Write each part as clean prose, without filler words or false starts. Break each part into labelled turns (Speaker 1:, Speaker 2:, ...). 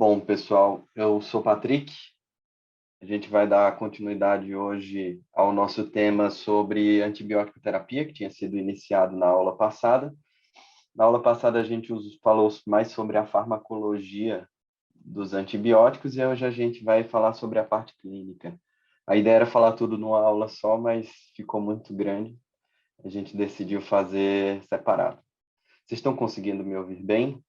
Speaker 1: Bom, pessoal, eu sou Patrick. A gente vai dar continuidade hoje ao nosso tema sobre antibiótico terapia, que tinha sido iniciado na aula passada. Na aula passada, a gente falou mais sobre a farmacologia dos antibióticos e hoje a gente vai falar sobre a parte clínica. A ideia era falar tudo numa aula só, mas ficou muito grande. A gente decidiu fazer separado. Vocês estão conseguindo me ouvir bem?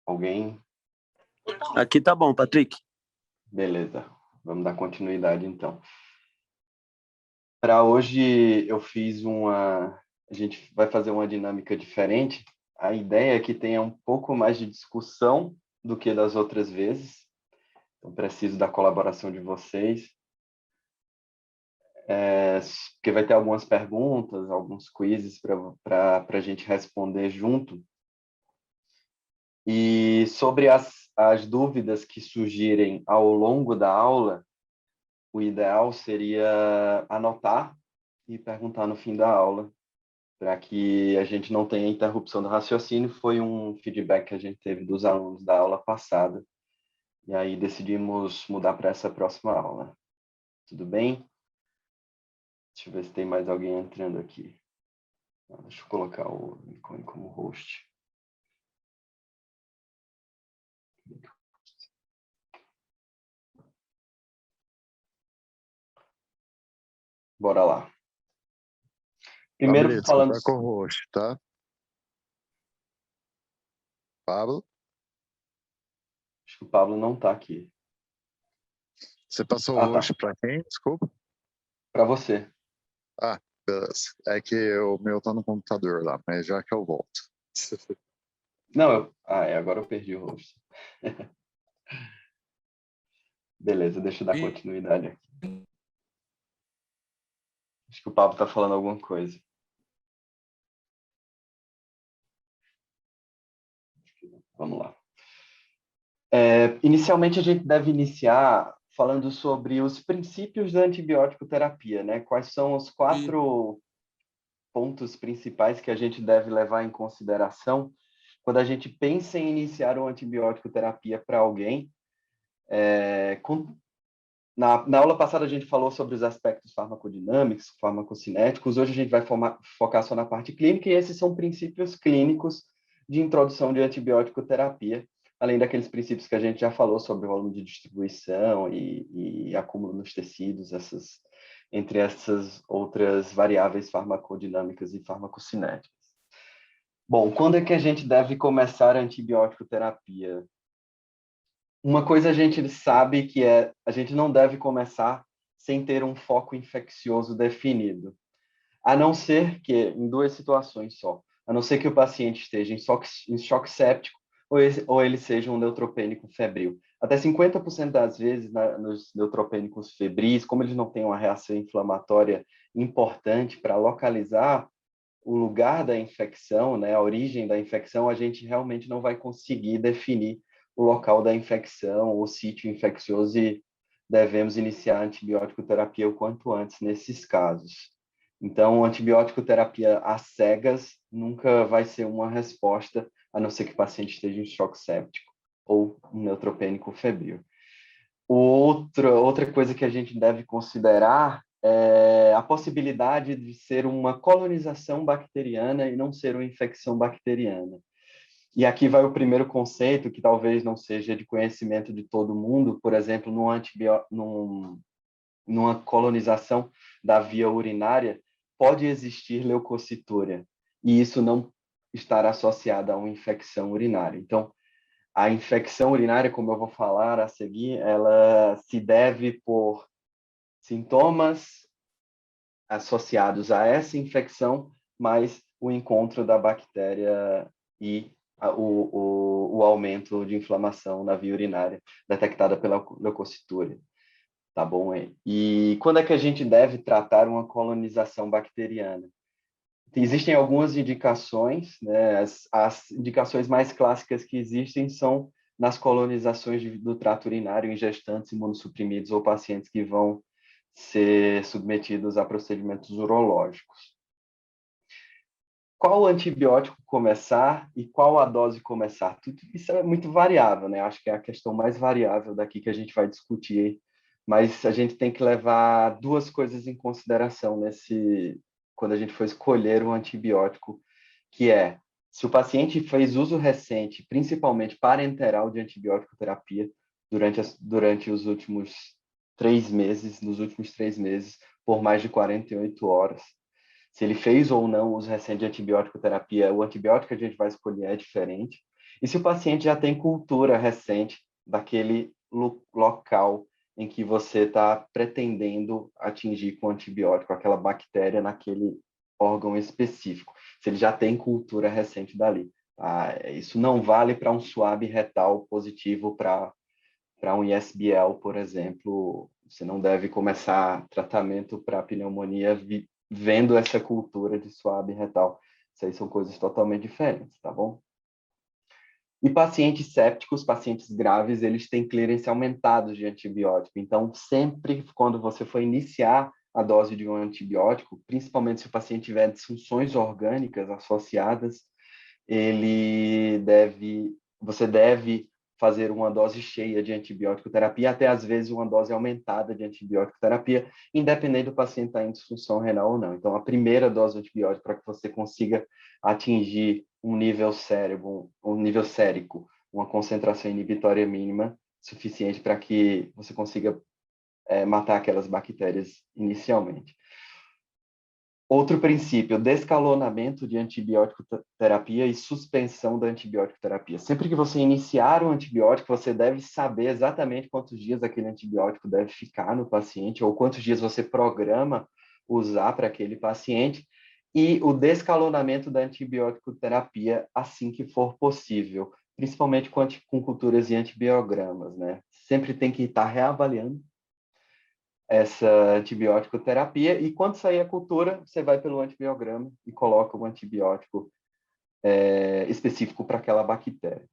Speaker 1: Alguém?
Speaker 2: Aqui tá bom, Patrick.
Speaker 1: Beleza, vamos dar continuidade então. Para hoje eu fiz a gente vai fazer uma dinâmica diferente. A ideia é que tenha um pouco mais de discussão do que das outras vezes. Eu preciso da colaboração de vocês, porque vai ter algumas perguntas, alguns quizzes para a gente responder junto. E sobre as dúvidas que surgirem ao longo da aula, o ideal seria anotar e perguntar no fim da aula, para que a gente não tenha interrupção do raciocínio. Foi um feedback que a gente teve dos alunos da aula passada, e aí decidimos mudar para essa próxima aula. Tudo bem? Deixa eu ver se tem mais alguém entrando aqui. Deixa eu colocar o ícone como host. Bora lá. Primeiro
Speaker 3: Beleza,
Speaker 1: falando...
Speaker 3: você tá com o host, tá? Pablo,
Speaker 1: Acho que o Pablo não está aqui.
Speaker 3: você passou o
Speaker 1: Ah, tá.
Speaker 3: host para quem? Desculpa.
Speaker 1: Para você.
Speaker 3: Ah, beleza. É que o meu tá no computador lá, mas já que eu volto.
Speaker 1: Não, agora eu perdi o host. Beleza, deixa eu dar continuidade aqui. Acho que o Pablo está falando alguma coisa. Vamos lá. Inicialmente, a gente deve iniciar falando sobre os princípios da antibiótico terapia, né? Quais são os 4 pontos principais que a gente deve levar em consideração quando a gente pensa em iniciar uma antibiótico terapia para alguém. Na aula passada, a gente falou sobre os aspectos farmacodinâmicos, farmacocinéticos. Hoje, a gente vai focar só na parte clínica, e esses são princípios clínicos de introdução de antibiótico terapia, além daqueles princípios que a gente já falou sobre volume de distribuição e acúmulo nos tecidos, entre essas outras variáveis farmacodinâmicas e farmacocinéticas. Bom, quando é que a gente deve começar a antibiótico terapia? Uma coisa a gente sabe que a gente não deve começar sem ter um foco infeccioso definido, a não ser que, em 2 situações só, a não ser que o paciente esteja em choque séptico ou ele seja um neutropênico febril. Até 50% das vezes, nos neutropênicos febris, como eles não têm uma reação inflamatória importante para localizar o lugar da infecção, né, a origem da infecção, a gente realmente não vai conseguir definir o local da infecção, o sítio infeccioso, e devemos iniciar a antibiótico terapia o quanto antes nesses casos. Então, antibiótico terapia às cegas nunca vai ser uma resposta, a não ser que o paciente esteja em choque séptico ou um neutropênico febril. Outra coisa que a gente deve considerar é a possibilidade de ser uma colonização bacteriana e não ser uma infecção bacteriana. E aqui vai o primeiro conceito, que talvez não seja de conhecimento de todo mundo. Por exemplo, numa colonização da via urinária, pode existir leucocitúria, e isso não estar associado a uma infecção urinária. Então, a infecção urinária, como eu vou falar a seguir, ela se deve por sintomas associados a essa infecção, mais o encontro da bactéria e o aumento de inflamação na via urinária detectada pela leucocitúria. Tá bom? E quando é que a gente deve tratar uma colonização bacteriana? Existem algumas indicações, né? As indicações mais clássicas que existem são nas colonizações do trato urinário em gestantes imunossuprimidos ou pacientes que vão ser submetidos a procedimentos urológicos. qual antibiótico começar e qual a dose começar? Tudo isso é muito variável, né? Acho que é a questão mais variável daqui que a gente vai discutir, mas a gente tem que levar duas coisas em consideração quando a gente for escolher um antibiótico, que é se o paciente fez uso recente, principalmente parenteral de antibiótico terapia, durante os últimos 3 meses, nos últimos 3 meses, por mais de 48 horas. Se ele fez ou não uso recente de antibiótico terapia, o antibiótico que a gente vai escolher é diferente. E se o paciente já tem cultura recente daquele local em que você está pretendendo atingir com antibiótico, aquela bactéria naquele órgão específico, se ele já tem cultura recente dali. Tá? Isso não vale para um SWAB retal positivo para um ISBL, por exemplo. Você não deve começar tratamento para pneumonia vendo essa cultura de SWAB retal. Isso aí são coisas totalmente diferentes, tá bom? E pacientes sépticos, pacientes graves, eles têm clearance aumentados de antibiótico. Então, sempre quando você for iniciar a dose de um antibiótico, principalmente se o paciente tiver disfunções orgânicas associadas, você deve fazer uma dose cheia de antibiótico terapia, até às vezes uma dose aumentada de antibiótico terapia, independente do paciente estar em disfunção renal ou não. Então, a primeira dose de antibiótico para que você consiga atingir um nível sérico, uma concentração inibitória mínima suficiente para que você consiga matar aquelas bactérias inicialmente. Outro princípio, descalonamento de antibiótico terapia e suspensão da antibiótico terapia. Sempre que você iniciar um antibiótico, você deve saber exatamente quantos dias aquele antibiótico deve ficar no paciente ou quantos dias você programa usar para aquele paciente e o descalonamento da antibiótico terapia assim que for possível, principalmente com culturas e antibiogramas, né? Sempre tem que estar reavaliando essa antibiótico terapia e quando sair a cultura, você vai pelo antibiograma e coloca um antibiótico específico para aquela bactéria.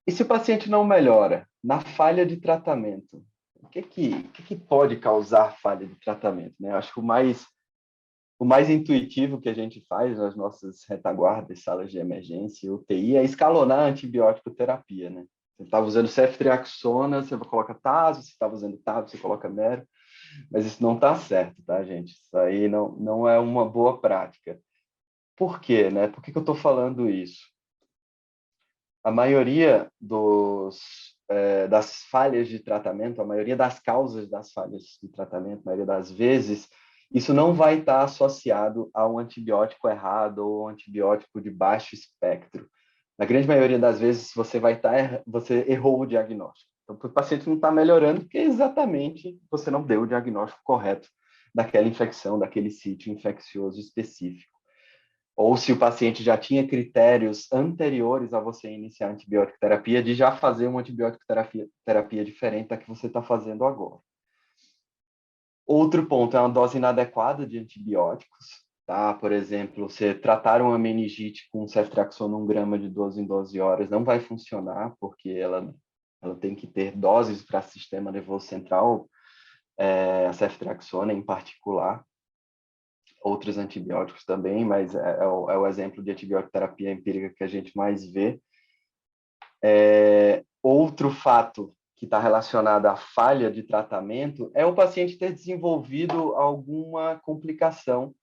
Speaker 1: E se o paciente não melhora na falha de tratamento, o que pode causar falha de tratamento, né? Acho que o mais intuitivo que a gente faz nas nossas retaguardas, salas de emergência, UTI, é escalonar a antibiótico terapia, né? Você estava usando ceftriaxona, você coloca taso, você estava usando taso, você coloca mero, mas isso não está certo, tá, gente? Isso aí não é uma boa prática. Por quê, né? Por que eu estou falando isso? A maioria das falhas de tratamento, a maioria das causas das falhas de tratamento, a maioria das vezes, isso não vai estar associado a um antibiótico errado ou um antibiótico de baixo espectro. Na grande maioria das vezes, você errou o diagnóstico. Então, o paciente não está melhorando porque exatamente você não deu o diagnóstico correto daquela infecção, daquele sítio infeccioso específico. Ou se o paciente já tinha critérios anteriores a você iniciar a antibiótico terapia, de já fazer uma antibiótico terapia diferente da que você está fazendo agora. Outro ponto é uma dose inadequada de antibióticos. Tá? Por exemplo, você tratar uma meningite com ceftriaxona 1 grama de 12 em 12 horas não vai funcionar, porque ela tem que ter doses para o sistema nervoso central, a ceftriaxona em particular, outros antibióticos também, mas é o exemplo de antibiótico terapia empírica que a gente mais vê. Outro fato que está relacionado à falha de tratamento é o paciente ter desenvolvido alguma complicação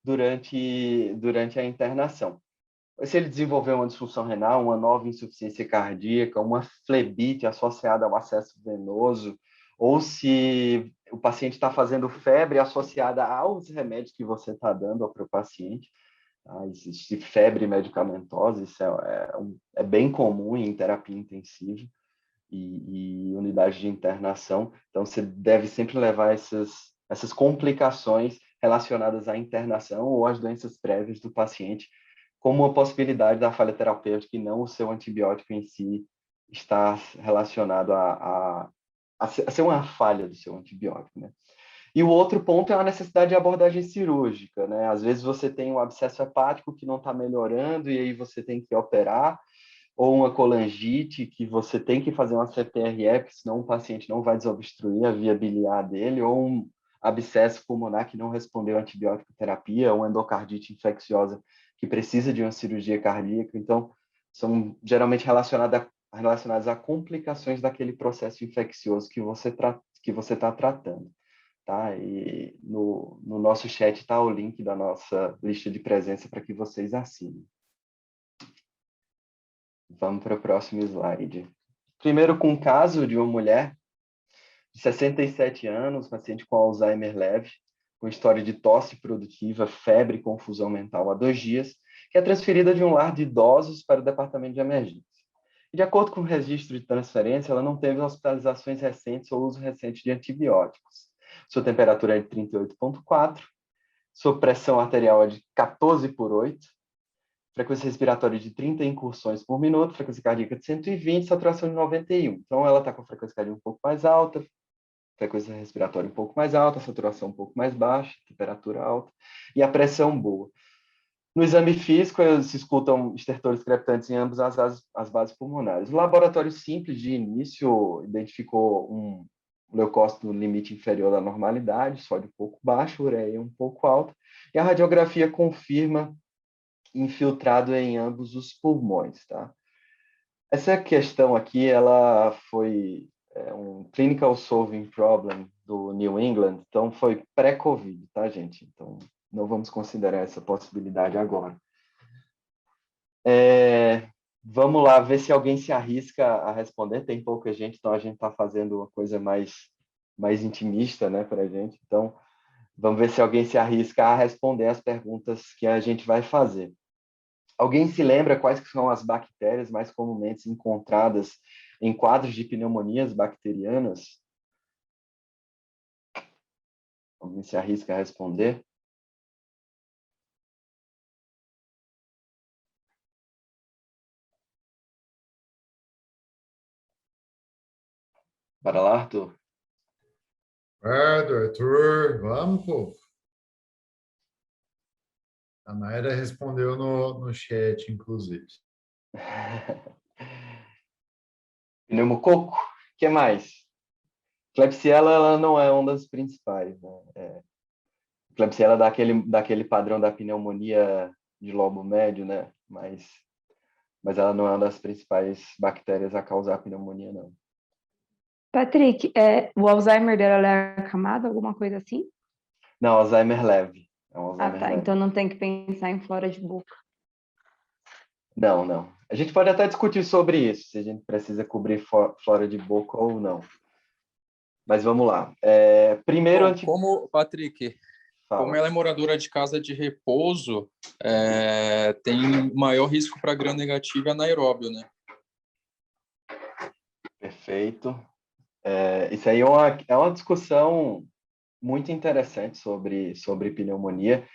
Speaker 1: durante a internação. Se ele desenvolveu uma disfunção renal, uma nova insuficiência cardíaca, uma flebite associada ao acesso venoso, ou se o paciente está fazendo febre associada aos remédios que você está dando para o paciente. Tá? Existe febre medicamentosa, isso é bem comum em terapia intensiva e unidade de internação. Então, você deve sempre levar essas complicações relacionadas à internação ou às doenças prévias do paciente como uma possibilidade da falha terapêutica e não o seu antibiótico em si está relacionado a ser uma falha do seu antibiótico, né? E o outro ponto é a necessidade de abordagem cirúrgica, né? Às vezes você tem um abscesso hepático que não está melhorando e aí você tem que operar, ou uma colangite que você tem que fazer uma CPRE, porque senão o paciente não vai desobstruir a via biliar dele, ou abscesso pulmonar que não respondeu à antibiótico terapia, ou endocardite infecciosa que precisa de uma cirurgia cardíaca. Então, são geralmente relacionadas a complicações daquele processo infeccioso que você está tratando. Tá? E no nosso chat está o link da nossa lista de presença para que vocês assinem. Vamos para o próximo slide. Primeiro, com o caso de uma mulher de 67 anos, paciente com Alzheimer leve, com história de tosse produtiva, febre e confusão mental há 2 dias, que é transferida de um lar de idosos para o departamento de emergência. E, de acordo com o registro de transferência, ela não teve hospitalizações recentes ou uso recente de antibióticos. Sua temperatura é de 38,4, sua pressão arterial é de 14/8, frequência respiratória de 30 incursões por minuto, frequência cardíaca de 120, saturação de 91. Então, ela está com a frequência cardíaca um pouco mais alta, frequência respiratória um pouco mais alta, saturação um pouco mais baixa, temperatura alta, e a pressão boa. No exame físico, se escutam estertores crepitantes em ambas as bases pulmonares. O laboratório simples de início identificou um leucócito no limite inferior da normalidade, sódio um pouco baixo, ureia um pouco alta, e a radiografia confirma infiltrado em ambos os pulmões, tá? Essa questão aqui, ela foi um clinical solving problem do New England, então foi pré-Covid, tá, gente? Então, não vamos considerar essa possibilidade agora. Vamos lá, ver se alguém se arrisca a responder. Tem pouca gente, então a gente está fazendo uma coisa mais intimista, né, para a gente. Então, vamos ver se alguém se arrisca a responder as perguntas que a gente vai fazer. Alguém se lembra quais são as bactérias mais comumente encontradas em quadros de pneumonias bacterianas? Alguém se arrisca a responder? Bora lá, Arthur?
Speaker 4: Arthur, vamos, povo. A Mayra respondeu no chat, inclusive.
Speaker 1: Pneumococo? O que mais? Klebsiella, ela não é uma das principais, né? Klebsiella é daquele padrão da pneumonia de lobo médio, né? Mas ela não é uma das principais bactérias a causar pneumonia, não.
Speaker 5: Patrick, o Alzheimer dela é acamado, alguma coisa assim?
Speaker 1: Não, Alzheimer leve. É um Alzheimer
Speaker 5: Tá.
Speaker 1: leve.
Speaker 5: Então não tem que pensar em flora de boca.
Speaker 1: Não. A gente pode até discutir sobre isso, se a gente precisa cobrir flora de boca ou não. Mas vamos lá. Primeiro...
Speaker 6: Patrick,
Speaker 1: Fala.
Speaker 6: como ela é moradora de casa de repouso, tem maior risco para gram-negativo anaeróbio, né?
Speaker 1: Perfeito. Isso aí é uma discussão muito interessante sobre pneumonia.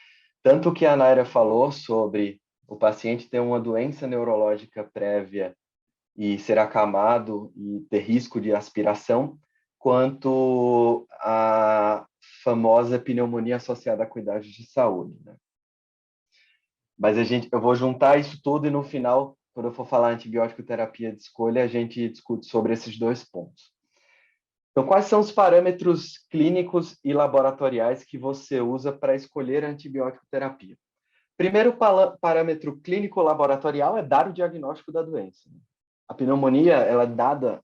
Speaker 1: Tanto que a Naira falou sobre o paciente ter uma doença neurológica prévia e ser acamado e ter risco de aspiração, quanto a famosa pneumonia associada a cuidados de saúde, né? Mas eu vou juntar isso tudo e no final, quando eu for falar antibiótico terapia de escolha, a gente discute sobre esses 2 pontos. Então, quais são os parâmetros clínicos e laboratoriais que você usa para escolher a antibiótico terapia? Primeiro parâmetro clínico-laboratorial é dar o diagnóstico da doença. A pneumonia,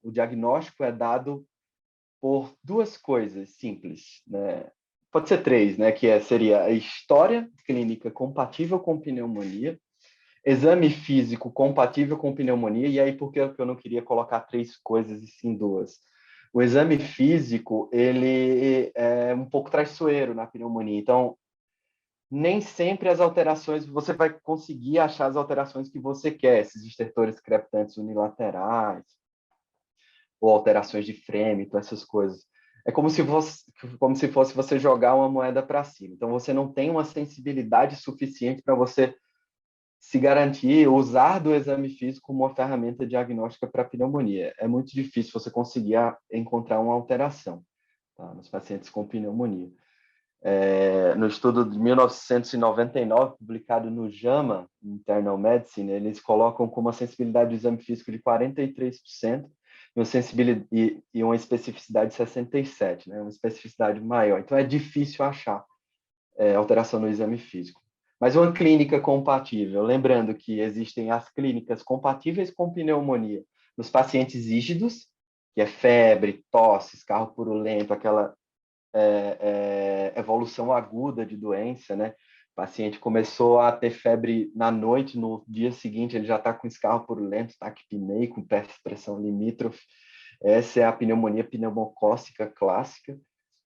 Speaker 1: o diagnóstico é dado por 2 coisas simples, né? Pode ser 3, né? Seria a história clínica compatível com pneumonia, exame físico compatível com pneumonia, e aí por que eu não queria colocar 3 coisas e sim 2? O exame físico, ele é um pouco traiçoeiro na pneumonia, então nem sempre as alterações, você vai conseguir achar as alterações que você quer, esses estertores crepitantes unilaterais, ou alterações de frêmito, essas coisas. É como se fosse você jogar uma moeda para cima. Então, você não tem uma sensibilidade suficiente para você se garantir, usar do exame físico como uma ferramenta diagnóstica para pneumonia. É muito difícil você conseguir encontrar uma alteração, tá, nos pacientes com pneumonia. No estudo de 1999, publicado no JAMA, Internal Medicine, eles colocam com uma sensibilidade do exame físico de 43%, e uma especificidade de 67, né? Uma especificidade maior. Então, é difícil achar alteração no exame físico. Mas uma clínica compatível, lembrando que existem as clínicas compatíveis com pneumonia nos pacientes rígidos, que é febre, tosse, escarro purulento, aquela evolução aguda de doença, né? O paciente começou a ter febre na noite, no dia seguinte ele já está com escarro purulento, taquipneico, com pressão limítrofe. Essa é a pneumonia pneumocócica clássica.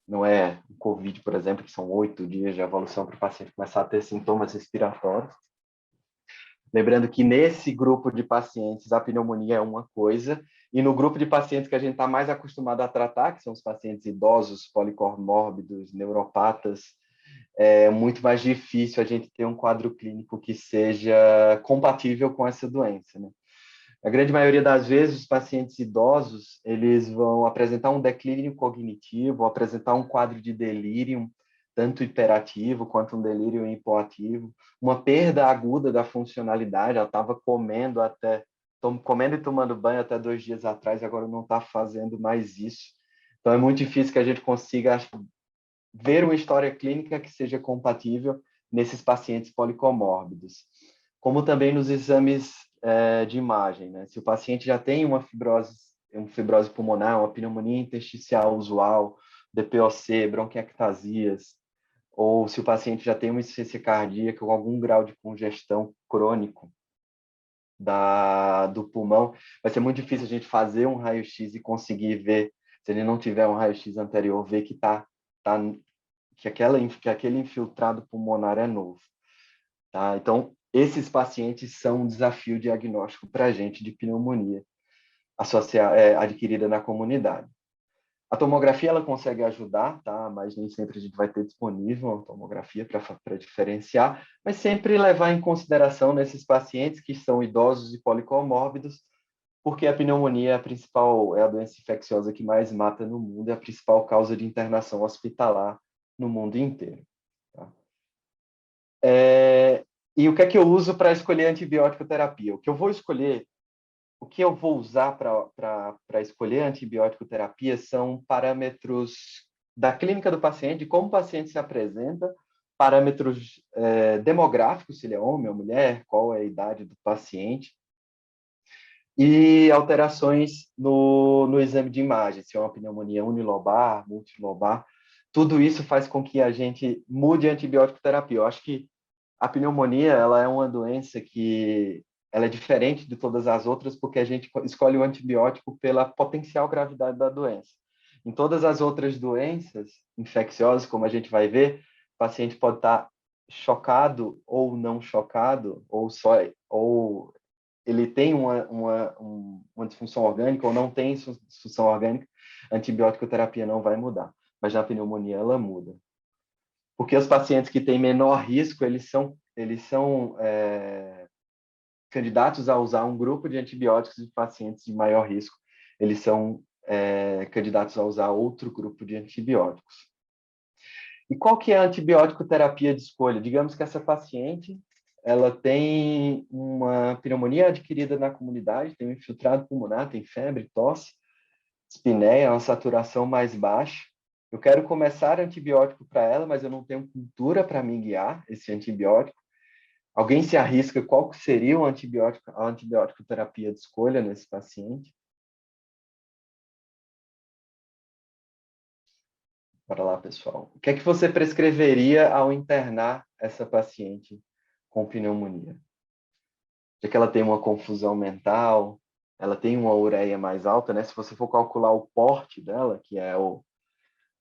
Speaker 1: Não é o COVID, por exemplo, que são 8 dias de evolução para o paciente começar a ter sintomas respiratórios. Lembrando que nesse grupo de pacientes a pneumonia é uma coisa, e no grupo de pacientes que a gente está mais acostumado a tratar, que são os pacientes idosos, policomórbidos, neuropatas, é muito mais difícil a gente ter um quadro clínico que seja compatível com essa doença, né? A grande maioria das vezes, os pacientes idosos, eles vão apresentar um declínio cognitivo, apresentar um quadro de delírio, tanto hiperativo quanto um delírio hipoativo, uma perda aguda da funcionalidade, ela estava comendo e tomando banho até 2 dias atrás, agora não está fazendo mais isso. Então, é muito difícil que a gente consiga ver uma história clínica que seja compatível nesses pacientes policomórbidos. Como também nos exames de imagem, né? Se o paciente já tem uma fibrose pulmonar, uma pneumonia intersticial usual, DPOC, bronquiectasias, ou se o paciente já tem uma insuficiência cardíaca ou algum grau de congestão crônico do pulmão, vai ser muito difícil a gente fazer um raio-x e conseguir ver, se ele não tiver um raio-x anterior, ver que aquele infiltrado pulmonar é novo. Tá? Então, esses pacientes são um desafio diagnóstico para a gente de pneumonia adquirida na comunidade. A tomografia ela consegue ajudar, tá? Mas nem sempre a gente vai ter disponível a tomografia para diferenciar, mas sempre levar em consideração nesses pacientes que são idosos e policomórbidos, porque a pneumonia é a doença infecciosa que mais mata no mundo, é a principal causa de internação hospitalar no mundo inteiro. Tá? E o que é que eu uso para escolher antibiótico terapia? O que eu vou usar para escolher antibiótico terapia são parâmetros da clínica do paciente, de como o paciente se apresenta, parâmetros demográficos, se ele é homem ou mulher, qual é a idade do paciente, e alterações no exame de imagem, se é uma pneumonia unilobar, multilobar. Tudo isso faz com que a gente mude a antibiótico terapia. Eu acho que a pneumonia ela é uma doença que ela é diferente de todas as outras porque a gente escolhe o antibiótico pela potencial gravidade da doença. Em todas as outras doenças infecciosas, como a gente vai ver, o paciente pode estar chocado ou não chocado, ou ele tem uma disfunção orgânica ou não tem disfunção orgânica, a antibiótico terapia não vai mudar. Mas na pneumonia ela muda. Porque os pacientes que têm menor risco, eles são candidatos a usar um grupo de antibióticos, e pacientes de maior risco, eles são candidatos a usar outro grupo de antibióticos. E qual que é a antibiótico terapia de escolha? Digamos que essa paciente ela tem uma pneumonia adquirida na comunidade, tem um infiltrado pulmonar, tem febre, tosse, dispneia, uma saturação mais baixa. Eu quero começar antibiótico para ela, mas eu não tenho cultura para me guiar esse antibiótico. Alguém se arrisca qual seria a antibiótico terapia de escolha nesse paciente? Bora lá, pessoal. O que é que você prescreveria ao internar essa paciente com pneumonia? Já que ela tem uma confusão mental, ela tem uma ureia mais alta, né? Se você for calcular o porte dela, que é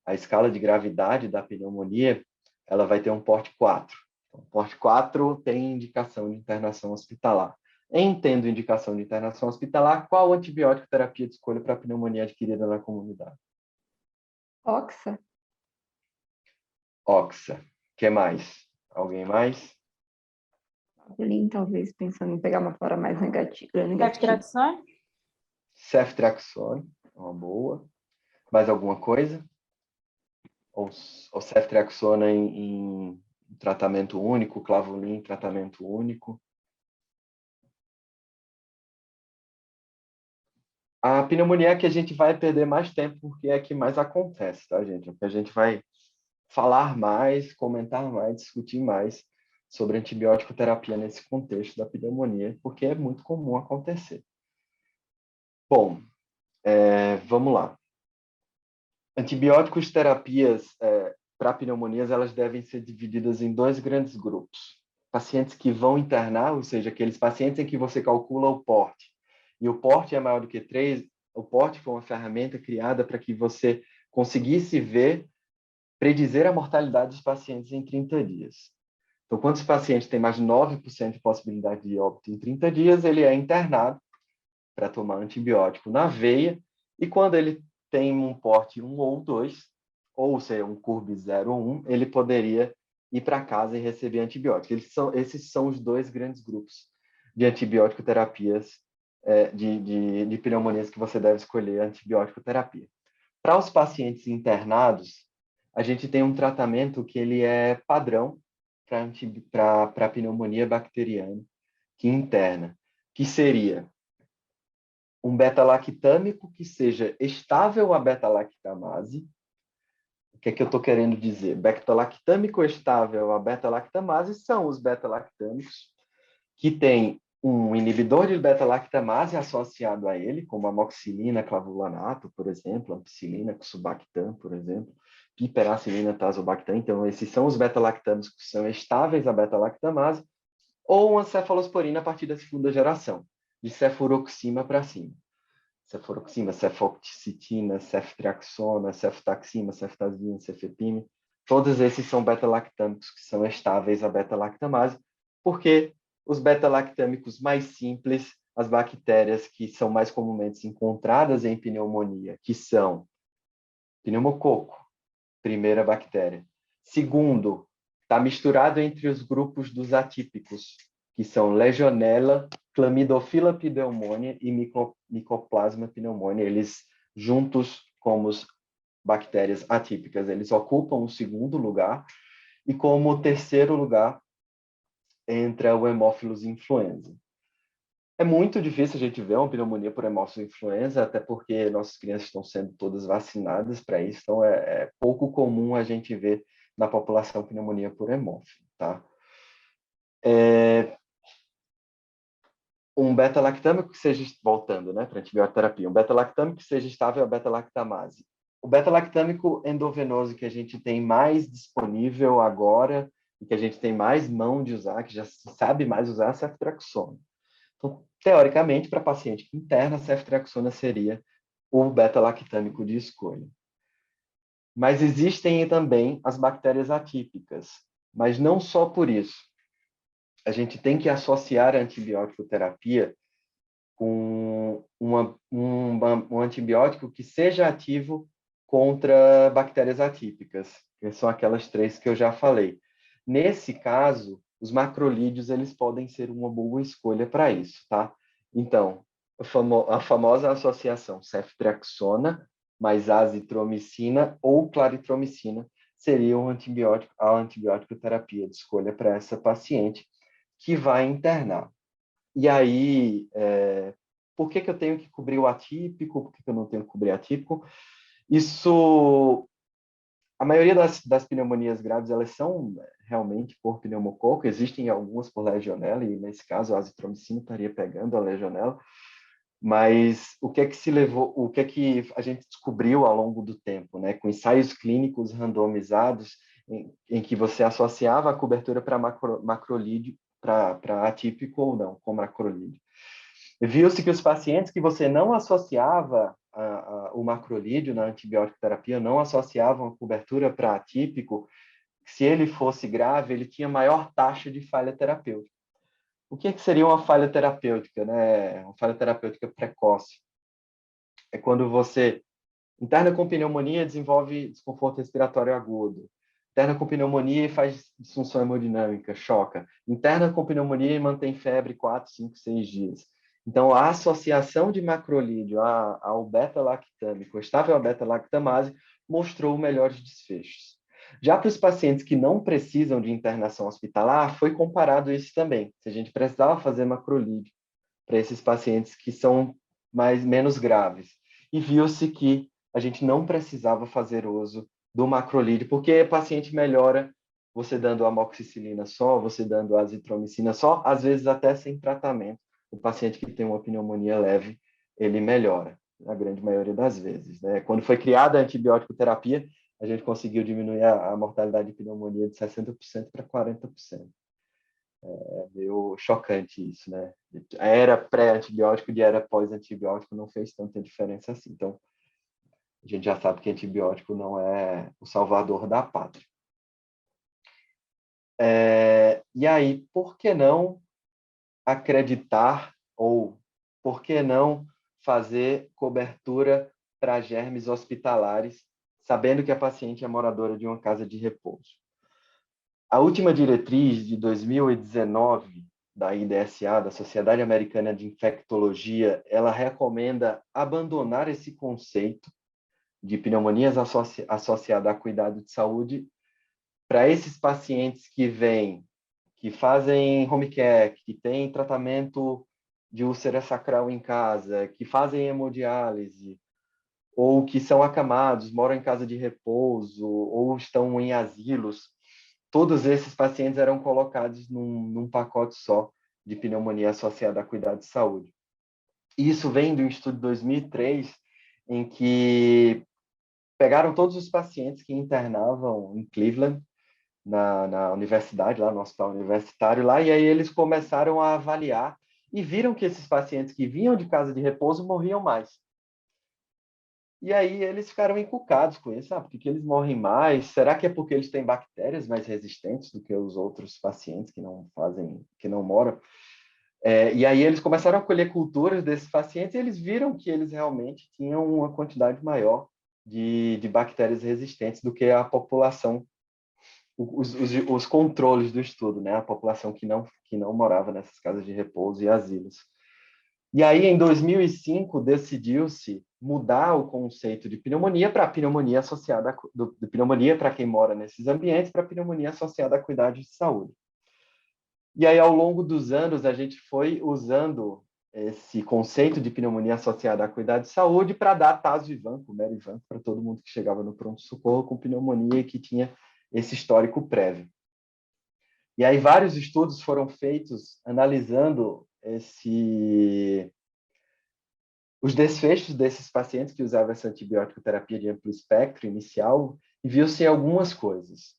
Speaker 1: a escala de gravidade da pneumonia, ela vai ter um porte 4. Então, porte 4 tem indicação de internação hospitalar. Em tendo indicação de internação hospitalar, qual antibiótico terapia de escolha para pneumonia adquirida na comunidade?
Speaker 5: Oxa.
Speaker 1: Oxa. O que mais? Alguém mais?
Speaker 5: Lin, talvez, pensando em pegar uma fora mais negativa.
Speaker 7: Ceftriaxone?
Speaker 1: Ceftriaxone, uma boa. Mais alguma coisa? Ou ceftriaxona em tratamento único, clavulin em tratamento único? A pneumonia é que a gente vai perder mais tempo, porque é a que mais acontece, tá, gente? É que a gente vai falar mais, comentar mais, discutir mais sobre antibiótico terapia nesse contexto da pneumonia, porque é muito comum acontecer. Bom, vamos lá. Antibióticos terapias para pneumonias, elas devem ser divididas em dois grandes grupos. Pacientes que vão internar, ou seja, aqueles pacientes em que você calcula o porte, e o porte é maior do que 3, o porte foi uma ferramenta criada para que você conseguisse predizer a mortalidade dos pacientes em 30 dias. Então, quando esse paciente tem mais de 9% de possibilidade de óbito em 30 dias, ele é internado para tomar antibiótico na veia, e quando ele tem um porte 1 ou 2, ou seja, um CURB 0 ou 1, ele poderia ir para casa e receber antibiótico. Esses são os dois grandes grupos de antibiótico terapias, de pneumonias que você deve escolher antibiótico terapia. Para os pacientes internados, a gente tem um tratamento que ele é padrão para pneumonia bacteriana que interna, que seria um beta-lactâmico que seja estável à beta-lactamase. O que é que eu estou querendo dizer? Beta-lactâmico estável à beta-lactamase são os beta-lactâmicos que têm um inibidor de beta-lactamase associado a ele, como amoxicilina, clavulanato, por exemplo, ampicilina, surbactam, por exemplo, piperacilina, tazobactam. Então, esses são os beta-lactâmicos que são estáveis à beta-lactamase, ou uma cefalosporina a partir da segunda geração, de cefuroxima para cima. Cefuroxima, cefoxitina, ceftriaxona, ceftaxima, ceftazina, cefepime. Todos esses são beta-lactâmicos que são estáveis à beta-lactamase, porque os beta-lactâmicos mais simples, as bactérias que são mais comumente encontradas em pneumonia, que são pneumococo, primeira bactéria. Segundo, está misturado entre os grupos dos atípicos, que são Legionella, Chlamydophila pneumonia e Mycoplasma pneumonia. Eles, juntos como bactérias atípicas, eles ocupam o segundo lugar, e como terceiro lugar entra o Haemophilus influenza. É muito difícil a gente ver uma pneumonia por Haemophilus influenza, até porque nossas crianças estão sendo todas vacinadas para isso, então é pouco comum a gente ver na população pneumonia por hemófilo, tá? Um beta-lactâmico que seja, voltando, né, para antibioterapia, um beta-lactâmico que seja estável à beta-lactamase. O beta-lactâmico endovenoso que a gente tem mais disponível agora, e que a gente tem mais mão de usar, que já se sabe mais usar, é a ceftriaxona. Então, teoricamente, para paciente que interna, a ceftriaxona seria o beta-lactâmico de escolha. Mas existem também as bactérias atípicas, mas não só por isso. A gente tem que associar a antibiótico terapia com um antibiótico que seja ativo contra bactérias atípicas, que são aquelas 3 que eu já falei. Nesse caso, os macrolídeos eles podem ser uma boa escolha para isso, tá? Então, a famosa associação ceftriaxona mais azitromicina ou claritromicina seria a antibiótico terapia de escolha para essa paciente que vai internar. E aí, por que eu tenho que cobrir o atípico? Por que eu não tenho que cobrir atípico? Isso, a maioria das pneumonias graves, elas são realmente por pneumococo, existem algumas por legionela, e nesse caso a azitromicina estaria pegando a legionela, mas o que é que a gente descobriu ao longo do tempo, né? Com ensaios clínicos randomizados, em que você associava a cobertura para macrolídeo, para atípico ou não, com macrolídeo. Viu-se que os pacientes que você não associava o macrolídeo na antibiótico terapia, não associavam a cobertura para atípico, se ele fosse grave, ele tinha maior taxa de falha terapêutica. O que seria uma falha terapêutica, né? Uma falha terapêutica precoce. É quando você interna com pneumonia e desenvolve desconforto respiratório agudo. Interna com pneumonia e faz disfunção hemodinâmica, choca. Interna com pneumonia e mantém febre 4, 5, 6 dias. Então, a associação de macrolídeo ao beta-lactâmico, estável à beta-lactamase, mostrou melhores desfechos. Já para os pacientes que não precisam de internação hospitalar, foi comparado isso também. Se a gente precisava fazer macrolídeo para esses pacientes que são mas menos graves. E viu-se que a gente não precisava fazer uso do macrolide, porque o paciente melhora você dando amoxicilina só, você dando azitromicina só, às vezes até sem tratamento. O paciente que tem uma pneumonia leve, ele melhora, na grande maioria das vezes, né? Quando foi criada a antibiótico terapia, a gente conseguiu diminuir a mortalidade de pneumonia de 60% para 40%. É meio chocante isso, né? A era pré-antibiótico e a era pós-antibiótico não fez tanta diferença assim. Então, a gente já sabe que antibiótico não é o salvador da pátria. E aí, por que não acreditar ou por que não fazer cobertura para germes hospitalares, sabendo que a paciente é moradora de uma casa de repouso? A última diretriz de 2019 da IDSA, da Sociedade Americana de Infectologia, ela recomenda abandonar esse conceito de pneumonias associada a cuidado de saúde para esses pacientes que vêm, que fazem home care, que têm tratamento de úlcera sacral em casa, que fazem hemodiálise, ou que são acamados, moram em casa de repouso, ou estão em asilos. Todos esses pacientes eram colocados num pacote só de pneumonia associada a cuidado de saúde. Isso vem do estudo de 2003, em que pegaram todos os pacientes que internavam em Cleveland, na universidade, lá no hospital universitário, lá, e aí eles começaram a avaliar e viram que esses pacientes que vinham de casa de repouso morriam mais. E aí eles ficaram encucados com isso. Por que eles morrem mais? Será que é porque eles têm bactérias mais resistentes do que os outros pacientes que não moram? E aí eles começaram a colher culturas desses pacientes e eles viram que eles realmente tinham uma quantidade maior de bactérias resistentes do que a população, os controles do estudo, né? A população que não morava nessas casas de repouso e asilos. E aí, em 2005, decidiu-se mudar o conceito de pneumonia para pneumonia associada de pneumonia para quem mora nesses ambientes, para pneumonia associada a cuidados de saúde. E aí, ao longo dos anos, a gente foi usando esse conceito de pneumonia associada a cuidados de saúde para dar Tazvivan, Merivan, para todo mundo que chegava no pronto-socorro com pneumonia e que tinha esse histórico prévio. E aí vários estudos foram feitos analisando os desfechos desses pacientes que usavam essa antibiótico terapia de amplo espectro inicial e viu-se algumas coisas.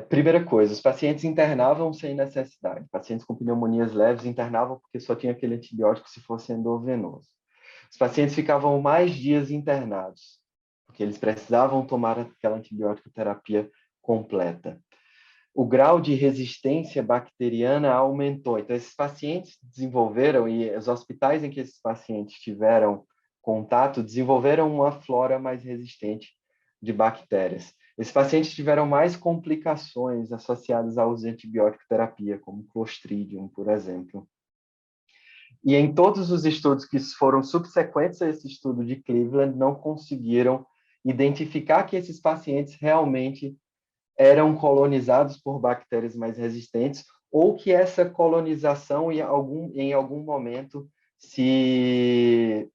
Speaker 1: Primeira coisa, os pacientes internavam sem necessidade. Pacientes com pneumonias leves internavam porque só tinha aquele antibiótico se fosse endovenoso. Os pacientes ficavam mais dias internados, porque eles precisavam tomar aquela antibiótico terapia completa. O grau de resistência bacteriana aumentou. Então, esses pacientes desenvolveram, e os hospitais em que esses pacientes tiveram contato, desenvolveram uma flora mais resistente de bactérias. Esses pacientes tiveram mais complicações associadas ao uso de antibiótico terapia, como Clostridium, por exemplo. E em todos os estudos que foram subsequentes a esse estudo de Cleveland, não conseguiram identificar que esses pacientes realmente eram colonizados por bactérias mais resistentes ou que essa colonização em algum momento se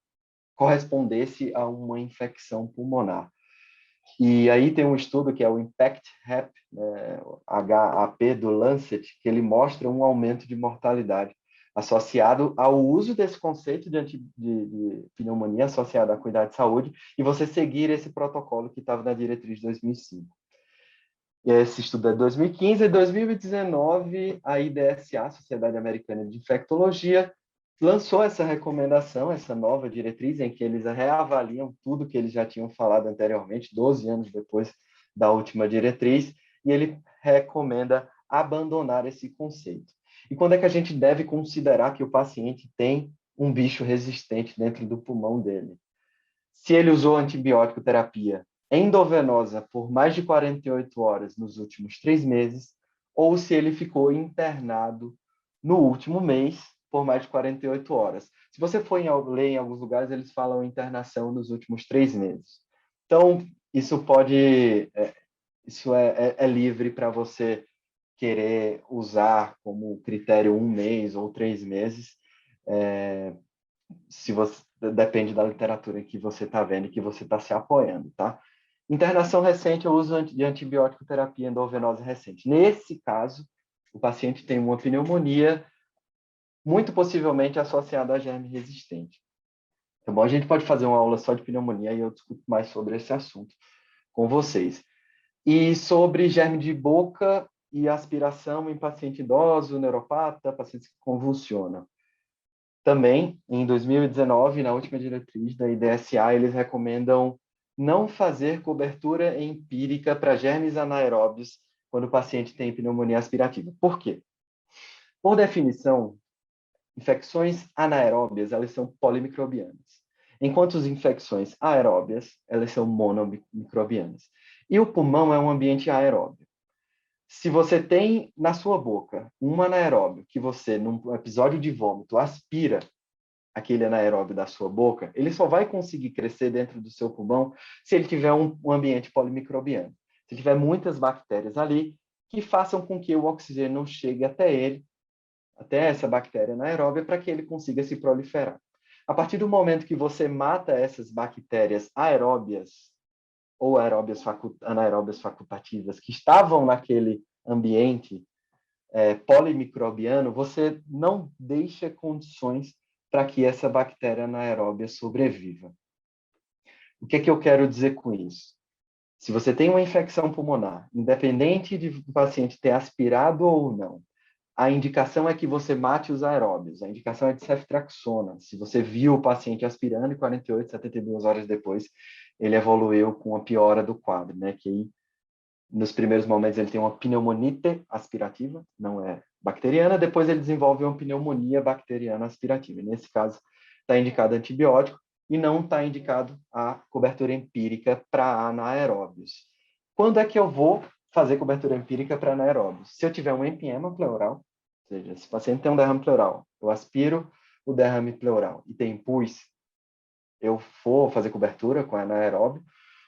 Speaker 1: correspondesse a uma infecção pulmonar. E aí tem um estudo que é o IMPACT-HAP, né, HAP do Lancet, que ele mostra um aumento de mortalidade associado ao uso desse conceito de pneumonia associada a cuidado de saúde e você seguir esse protocolo que estava na diretriz de 2005. E esse estudo é de 2015 e 2019, a IDSA, Sociedade Americana de Infectologia, lançou essa recomendação, essa nova diretriz, em que eles reavaliam tudo que eles já tinham falado anteriormente, 12 anos depois da última diretriz, e ele recomenda abandonar esse conceito. E quando é que a gente deve considerar que o paciente tem um bicho resistente dentro do pulmão dele? Se ele usou antibiótico terapia endovenosa por mais de 48 horas nos últimos 3 meses, ou se ele ficou internado no último mês por mais de 48 horas. Se você for ler em alguns lugares, eles falam internação nos últimos 3 meses. Então, isso é livre para você querer usar como critério 1 mês ou 3 meses. se você depende da literatura que você está vendo e que você está se apoiando, tá? Internação recente, o uso de antibiótico terapia endovenosa recente. Nesse caso, o paciente tem uma pneumonia muito possivelmente associada a germe resistente. Tá bom? A gente pode fazer uma aula só de pneumonia e eu discuto mais sobre esse assunto com vocês. E sobre germe de boca e aspiração em paciente idoso, neuropata, pacientes que convulsionam. Também, em 2019, na última diretriz da IDSA, eles recomendam não fazer cobertura empírica para germes anaeróbios quando o paciente tem pneumonia aspirativa. Por quê? Por definição, infecções anaeróbias, elas são polimicrobianas, enquanto as infecções aeróbias, elas são monomicrobianas. E o pulmão é um ambiente aeróbio. Se você tem na sua boca um anaeróbio que você, num episódio de vômito, aspira aquele anaeróbio da sua boca, ele só vai conseguir crescer dentro do seu pulmão se ele tiver um ambiente polimicrobiano. Se tiver muitas bactérias ali que façam com que o oxigênio não chegue até ele, até essa bactéria anaeróbia, para que ele consiga se proliferar. A partir do momento que você mata essas bactérias aeróbias ou anaeróbias facultativas que estavam naquele ambiente polimicrobiano, você não deixa condições para que essa bactéria anaeróbia sobreviva. O que é que eu quero dizer com isso? Se você tem uma infecção pulmonar, independente de o paciente ter aspirado ou não, a indicação é que você mate os aeróbios. A indicação é de ceftriaxona. Se você viu o paciente aspirando e 48, 72 horas depois, ele evoluiu com a piora do quadro, né? Que aí, nos primeiros momentos ele tem uma pneumonite aspirativa, não é bacteriana, depois ele desenvolve uma pneumonia bacteriana aspirativa. Nesse caso, está indicado antibiótico e não está indicado a cobertura empírica para anaeróbios. Quando é que eu vou fazer cobertura empírica para anaeróbios? Se eu tiver um empiema pleural, ou seja, se o paciente tem um derrame pleural, eu aspiro o derrame pleural e tem pus, eu vou fazer cobertura com anaeróbio,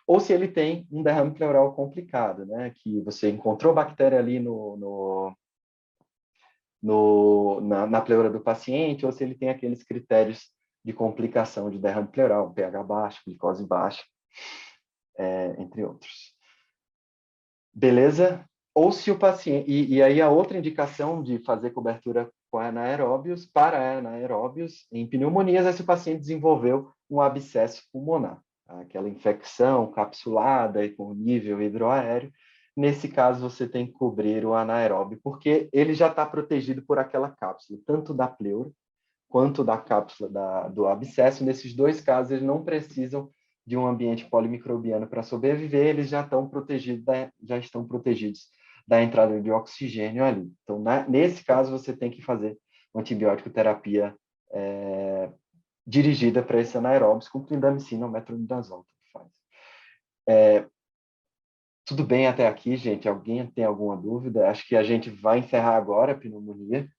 Speaker 1: ou se ele tem um derrame pleural complicado, né, que você encontrou bactéria ali na pleura do paciente, ou se ele tem aqueles critérios de complicação de derrame pleural, pH baixo, glicose baixa, entre outros. Beleza? Ou se o paciente... E aí a outra indicação de fazer cobertura com anaeróbios, para anaeróbios, em pneumonias, é se o paciente desenvolveu um abscesso pulmonar, tá? Aquela infecção capsulada e com nível hidroaéreo. Nesse caso, você tem que cobrir o anaeróbio, porque ele já está protegido por aquela cápsula, tanto da pleura quanto da cápsula do abscesso. Nesses dois casos, eles não precisam de um ambiente polimicrobiano para sobreviver, eles já estão protegidos da entrada de oxigênio ali. Então, nesse caso, você tem que fazer uma antibiótico terapia dirigida para esses anaeróbios com clindamicina ou metronidazol. Tudo bem até aqui, gente? Alguém tem alguma dúvida? Acho que a gente vai encerrar agora a pneumonia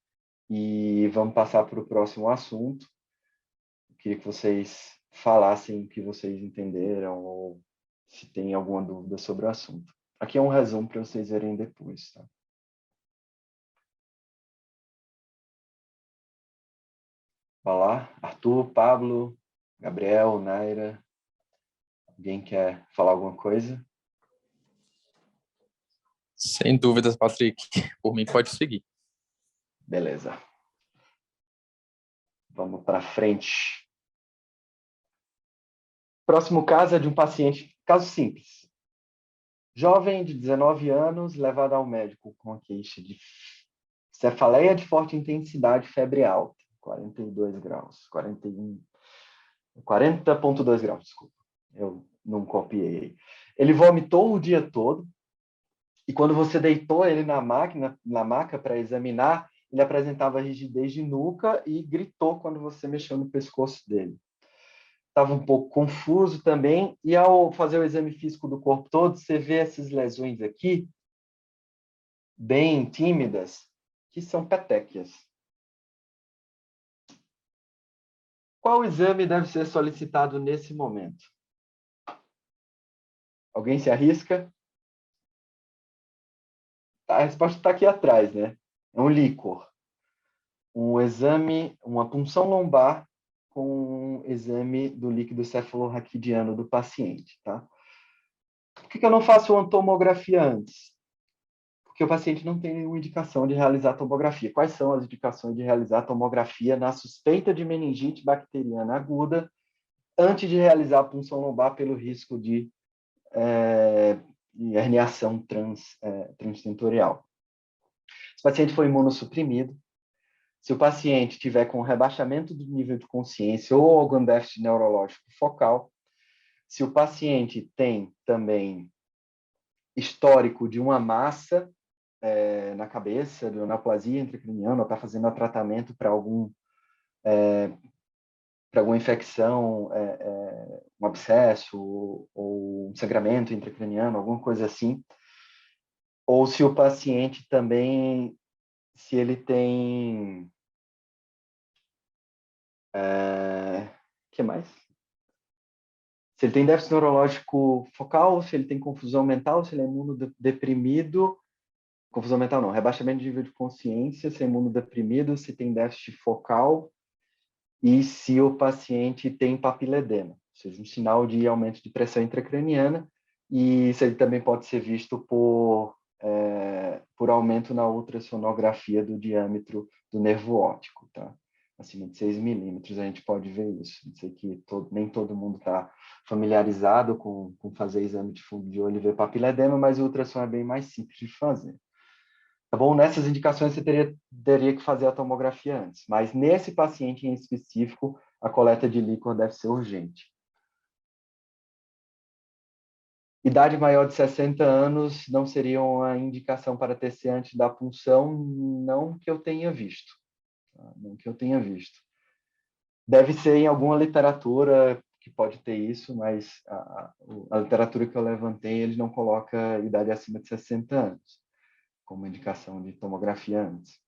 Speaker 1: e vamos passar para o próximo assunto. Eu queria que vocês falassem o que vocês entenderam ou se tem alguma dúvida sobre o assunto. Aqui é um resumo para vocês verem depois, tá? Vai lá, Arthur, Pablo, Gabriel, Naira. Alguém quer falar alguma coisa?
Speaker 6: Sem dúvidas, Patrick. Por mim, pode seguir.
Speaker 1: Beleza. Vamos para frente. Próximo caso é de um paciente, caso simples. Jovem de 19 anos, levado ao médico com a queixa de cefaleia de forte intensidade, febre alta, 42 graus, 40,2 graus, desculpa. Eu não copiei. Ele vomitou o dia todo e quando você deitou ele na maca para examinar, ele apresentava rigidez de nuca e gritou quando você mexeu no pescoço dele. Estava um pouco confuso também, e ao fazer o exame físico do corpo todo, você vê essas lesões aqui, bem tímidas, que são petequias. Qual exame deve ser solicitado nesse momento? Alguém se arrisca? A resposta está aqui atrás, né? É um líquor. Um exame, uma punção lombar com o exame do líquido cefalorraquidiano do paciente, tá? Por que eu não faço uma tomografia antes? Porque o paciente não tem nenhuma indicação de realizar tomografia. Quais são as indicações de realizar tomografia na suspeita de meningite bacteriana aguda antes de realizar a punção lombar pelo risco de herniação transtentorial? Se o paciente for imunossuprimido, se o paciente tiver com rebaixamento do nível de consciência ou algum déficit neurológico focal, se o paciente tem também histórico de uma massa na cabeça, de neoplasia intracraniana, ou está fazendo tratamento para alguma infecção, um abscesso ou um sangramento intracraniano, alguma coisa assim. Ou se o paciente também, se ele tem... que mais? Se ele tem déficit neurológico focal, se ele tem confusão mental, se ele é imunodeprimido, confusão mental não, rebaixamento de nível de consciência, se é imunodeprimido, se tem déficit focal e se o paciente tem papiledema, ou seja, um sinal de aumento de pressão intracraniana, e se ele também pode ser visto por aumento na ultrassonografia do diâmetro do nervo óptico, tá? Acima de 6 milímetros, a gente pode ver isso. Não sei que nem todo mundo está familiarizado com fazer exame de fundo de olho e ver papiledema, mas o ultrassom é bem mais simples de fazer. Tá bom? Nessas indicações, você teria que fazer a tomografia antes, mas nesse paciente em específico, a coleta de líquor deve ser urgente. Idade maior de 60 anos não seria uma indicação para TC antes da punção, não que eu tenha visto. Não que eu tenha visto. Deve ser em alguma literatura que pode ter isso, mas a literatura que eu levantei, eles não colocam idade acima de 60 anos como indicação de tomografia antes.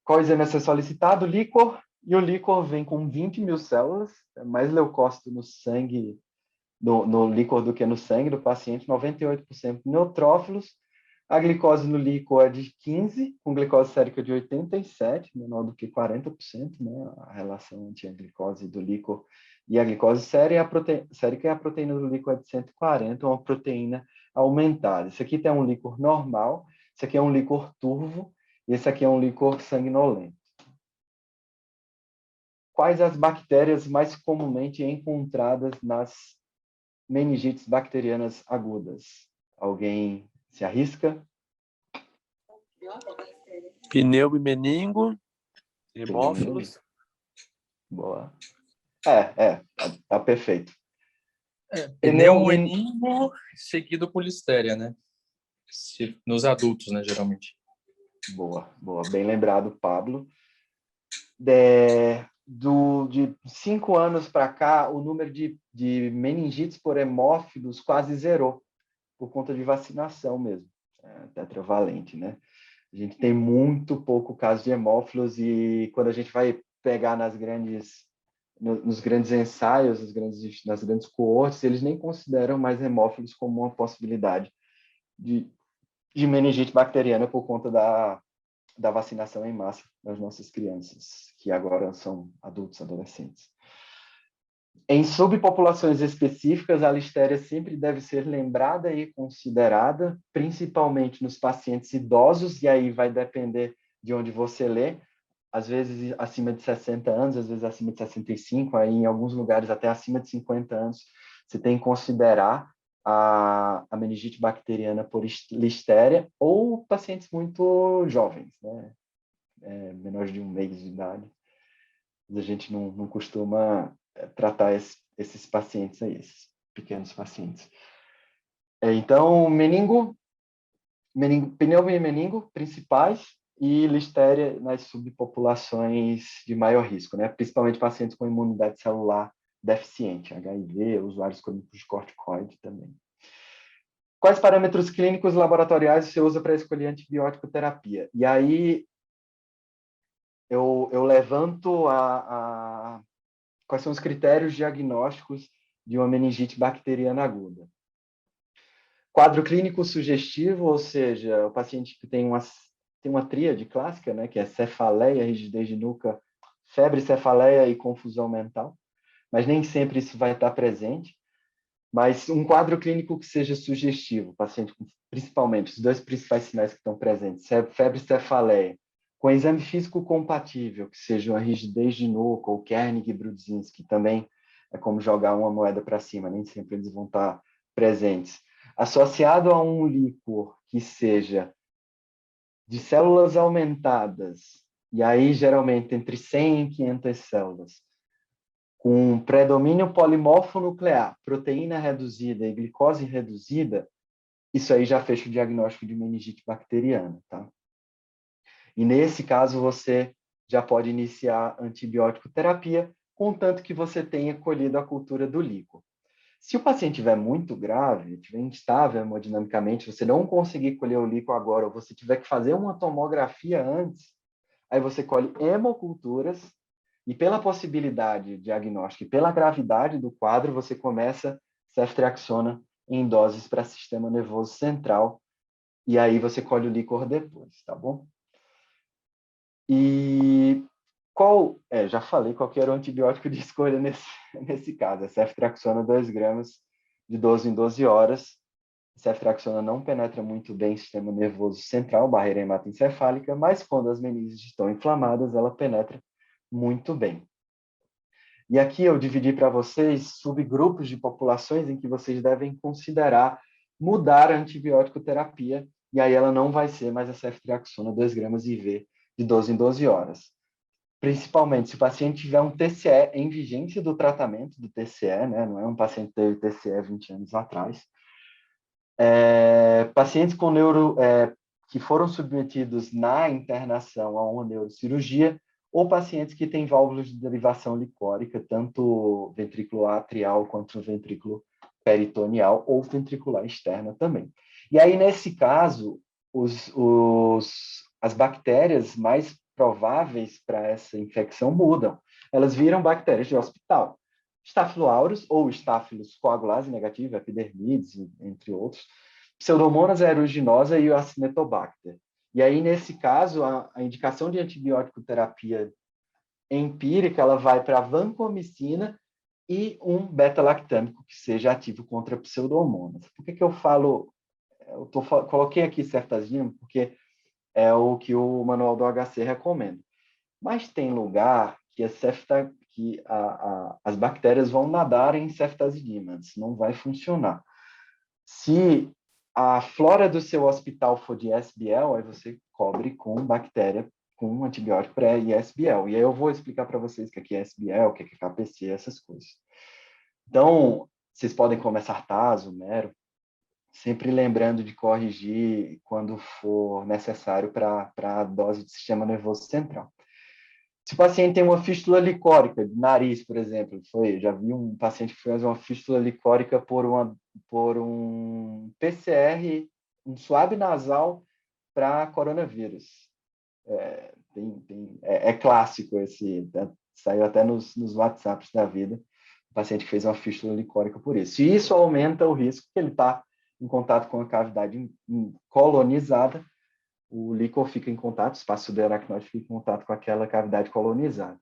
Speaker 1: Qual exame a ser solicitado? Líquor. E o líquor vem com 20 mil células, é mais leucócito no sangue, no líquor do que no sangue do paciente, 98% neutrófilos. A glicose no líquor é de 15, com glicose sérica de 87, menor do que 40%, né? A relação entre a glicose do líquor e a glicose sérica, e a proteína do líquor é de 140, uma proteína aumentada. Esse aqui tem um líquor normal, esse aqui é um líquor turvo, e esse aqui é um líquor sanguinolento. Quais as bactérias mais comumente encontradas nas meningites bacterianas agudas? Alguém se arrisca?
Speaker 2: Pneumo e meningo, hemófilos.
Speaker 1: Boa. Tá perfeito.
Speaker 6: Pneumonia seguido por listéria, né? Nos adultos, né, geralmente.
Speaker 1: Boa. Bem lembrado, Pablo. De 5 anos para cá, o número de meningites por hemófilos quase zerou, por conta de vacinação mesmo, tetravalente, né? A gente tem muito pouco caso de hemófilos e quando a gente vai pegar nos grandes ensaios, nas grandes coortes, eles nem consideram mais hemófilos como uma possibilidade de meningite bacteriana por conta da vacinação em massa das nossas crianças, que agora são adultos, adolescentes. Em subpopulações específicas, a listéria sempre deve ser lembrada e considerada, principalmente nos pacientes idosos, e aí vai depender de onde você lê, às vezes acima de 60 anos, às vezes acima de 65, aí em alguns lugares até acima de 50 anos, você tem que considerar a meningite bacteriana por listéria ou pacientes muito jovens, né? Menores de 1 mês de idade. A gente não costuma tratar esses pacientes aí, esses pequenos pacientes. Então, pneumo e meningo principais, e listéria nas subpopulações de maior risco, né? Principalmente pacientes com imunidade celular deficiente, HIV, usuários crônicos de corticoide também. Quais parâmetros clínicos laboratoriais você usa para escolher antibiótico terapia? E aí eu levanto quais são os critérios diagnósticos de uma meningite bacteriana aguda. Quadro clínico sugestivo, ou seja, o paciente que tem tem uma tríade clássica, né, que é cefaleia, rigidez de nuca, febre, cefaleia e confusão mental, mas nem sempre isso vai estar presente. Mas um quadro clínico que seja sugestivo, paciente, principalmente, os dois principais sinais que estão presentes, febre e cefaleia, com exame físico compatível, que seja uma rigidez de nuca ou Kernig-Brudzinski, também é como jogar uma moeda para cima, nem sempre eles vão estar presentes. Associado a um líquor que seja de células aumentadas, e aí geralmente entre 100 e 500 células, com predomínio polimorfonuclear, proteína reduzida e glicose reduzida, isso aí já fecha o diagnóstico de meningite bacteriana, tá? E nesse caso você já pode iniciar antibiótico terapia, contanto que você tenha colhido a cultura do líquor. Se o paciente estiver muito grave, estiver instável hemodinamicamente, você não conseguir colher o líquor agora, ou você tiver que fazer uma tomografia antes, aí você colhe hemoculturas e pela possibilidade diagnóstica e pela gravidade do quadro, você começa ceftriaxona em doses para sistema nervoso central, e aí você colhe o líquor depois, tá bom? E já falei qual que era o antibiótico de escolha nesse caso, é ceftriaxona 2 gramas de 12 em 12 horas. Ceftriaxona não penetra muito bem no sistema nervoso central, barreira hematoencefálica, mas quando as meninges estão inflamadas, ela penetra muito bem. E aqui eu dividi para vocês subgrupos de populações em que vocês devem considerar mudar a antibiótico terapia, e aí ela não vai ser mais a ceftriaxona 2 gramas IV de 12 em 12 horas. Principalmente se o paciente tiver um TCE em vigência do tratamento do TCE, né? Não é um paciente que teve TCE 20 anos atrás. Pacientes com que foram submetidos na internação a uma neurocirurgia, ou pacientes que têm válvulas de derivação licórica, tanto ventrículo atrial quanto ventrículo peritoneal, ou ventricular externa também. E aí, nesse caso, as bactérias mais prováveis para essa infecção mudam. Elas viram bactérias de hospital. Staphylo aureus ou Staphylos coagulase negativo, epidermides, entre outros, Pseudomonas aeruginosa e o Acinetobacter. E aí, nesse caso, a indicação de antibiótico terapia empírica, ela vai para vancomicina e um beta-lactâmico que seja ativo contra Pseudomonas. Por que eu falo, coloquei aqui ceftazidime porque é o que o manual do HC recomenda. Mas tem lugar que as bactérias vão nadar em ceftazidime, não vai funcionar. Se a flora do seu hospital for de SBL, aí você cobre com bactéria, com antibiótico pré-ISBL. E aí eu vou explicar para vocês o que é SBL, o que é KPC, essas coisas. Então, vocês podem começar taso, mero, sempre lembrando de corrigir quando for necessário para a dose de sistema nervoso central. Se o paciente tem uma fístula licórica de nariz, por exemplo, já vi um paciente que fez uma fístula licórica por um PCR, um swab nasal para coronavírus. É clássico esse, saiu até nos WhatsApps da vida, o paciente que fez uma fístula licórica por isso. E isso aumenta o risco que ele está em contato com a cavidade colonizada, o líquor fica em contato, o espaço subaracnoide fica em contato com aquela cavidade colonizada.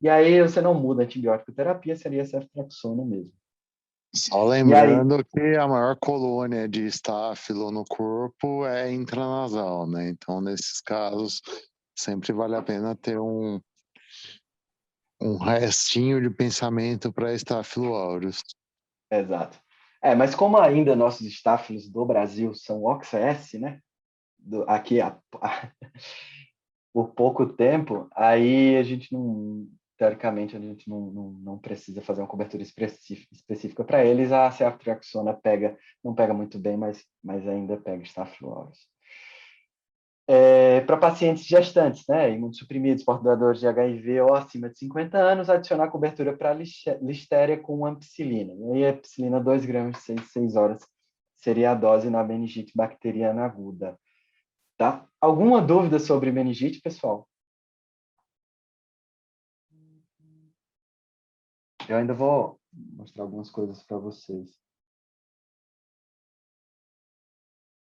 Speaker 1: E aí você não muda a antibiótico terapia, seria ceftriaxona mesmo.
Speaker 3: Só lembrando que a maior colônia de estáfilo no corpo é intranasal, né? Então, nesses casos, sempre vale a pena ter um restinho de pensamento para estáfilo aureus.
Speaker 1: Exato. Mas como ainda nossos estáfilos do Brasil são OXS, né? Aqui por pouco tempo, aí a gente não, teoricamente, a gente não precisa fazer uma cobertura específica para eles. A ceftriaxona não pega muito bem, mas ainda pega Staphylo aureus. Para pacientes gestantes, né, imunossuprimidos, portadores de HIV ou acima de 50 anos, adicionar cobertura para listéria com ampicilina. E aí a ampicilina 2 gramas de 6 horas seria a dose na meningite bacteriana aguda. Tá? Alguma dúvida sobre meningite, pessoal? Eu ainda vou mostrar algumas coisas para vocês.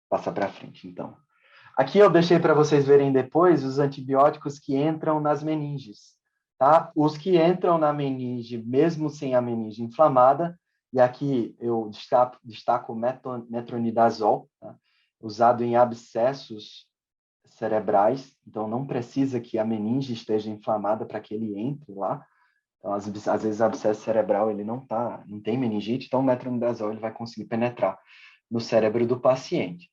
Speaker 1: Passa para frente, então. Aqui eu deixei para vocês verem depois os antibióticos que entram nas meninges, tá? Os que entram na meninge, mesmo sem a meninge inflamada, e aqui eu destaco o metronidazol, tá? Usado em abscessos cerebrais, então não precisa que a meninge esteja inflamada para que ele entre lá. Então, às vezes, o abscesso cerebral ele não tem meningite, então o metronidazol ele vai conseguir penetrar no cérebro do paciente.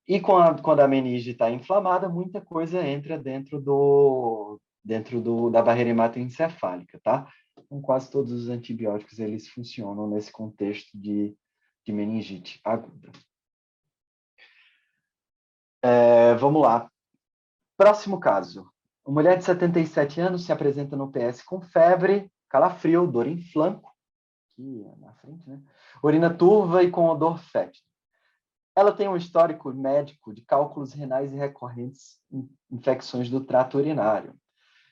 Speaker 1: E quando a meninge está inflamada, muita coisa entra dentro da barreira hematoencefálica, tá? Então, quase todos os antibióticos eles funcionam nesse contexto de meningite aguda. Vamos lá. Próximo caso. Uma mulher de 77 anos se apresenta no PS com febre, calafrio, dor em flanco, aqui na frente, né? Urina turva e com odor fétido. Ela tem um histórico médico de cálculos renais e recorrentes infecções do trato urinário.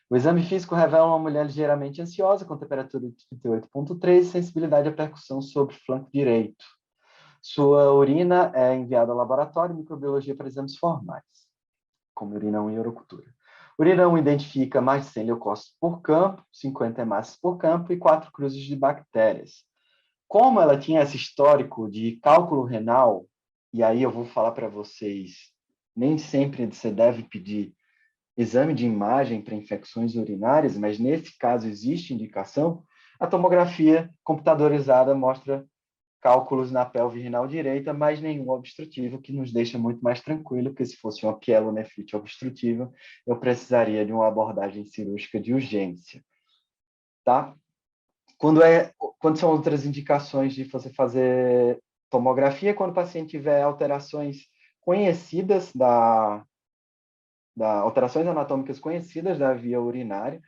Speaker 1: O exame físico revela uma mulher ligeiramente ansiosa, com temperatura de 38,3 e sensibilidade à percussão sobre o flanco direito. Sua urina é enviada ao laboratório de microbiologia para exames formais, como urinão e urocultura. O urinão identifica mais de 100 leucócitos por campo, 50 hemácias por campo e 4 cruzes de bactérias. Como ela tinha esse histórico de cálculo renal, e aí eu vou falar para vocês, nem sempre você deve pedir exame de imagem para infecções urinárias, mas nesse caso existe indicação, a tomografia computadorizada mostra cálculos na pelve renal direita, mas nenhum obstrutivo, que nos deixa muito mais tranquilo, porque se fosse uma pielonefrite obstrutiva, eu precisaria de uma abordagem cirúrgica de urgência. Tá? Quando são outras indicações de você fazer tomografia, quando o paciente tiver alterações conhecidas alterações anatômicas conhecidas da via urinária,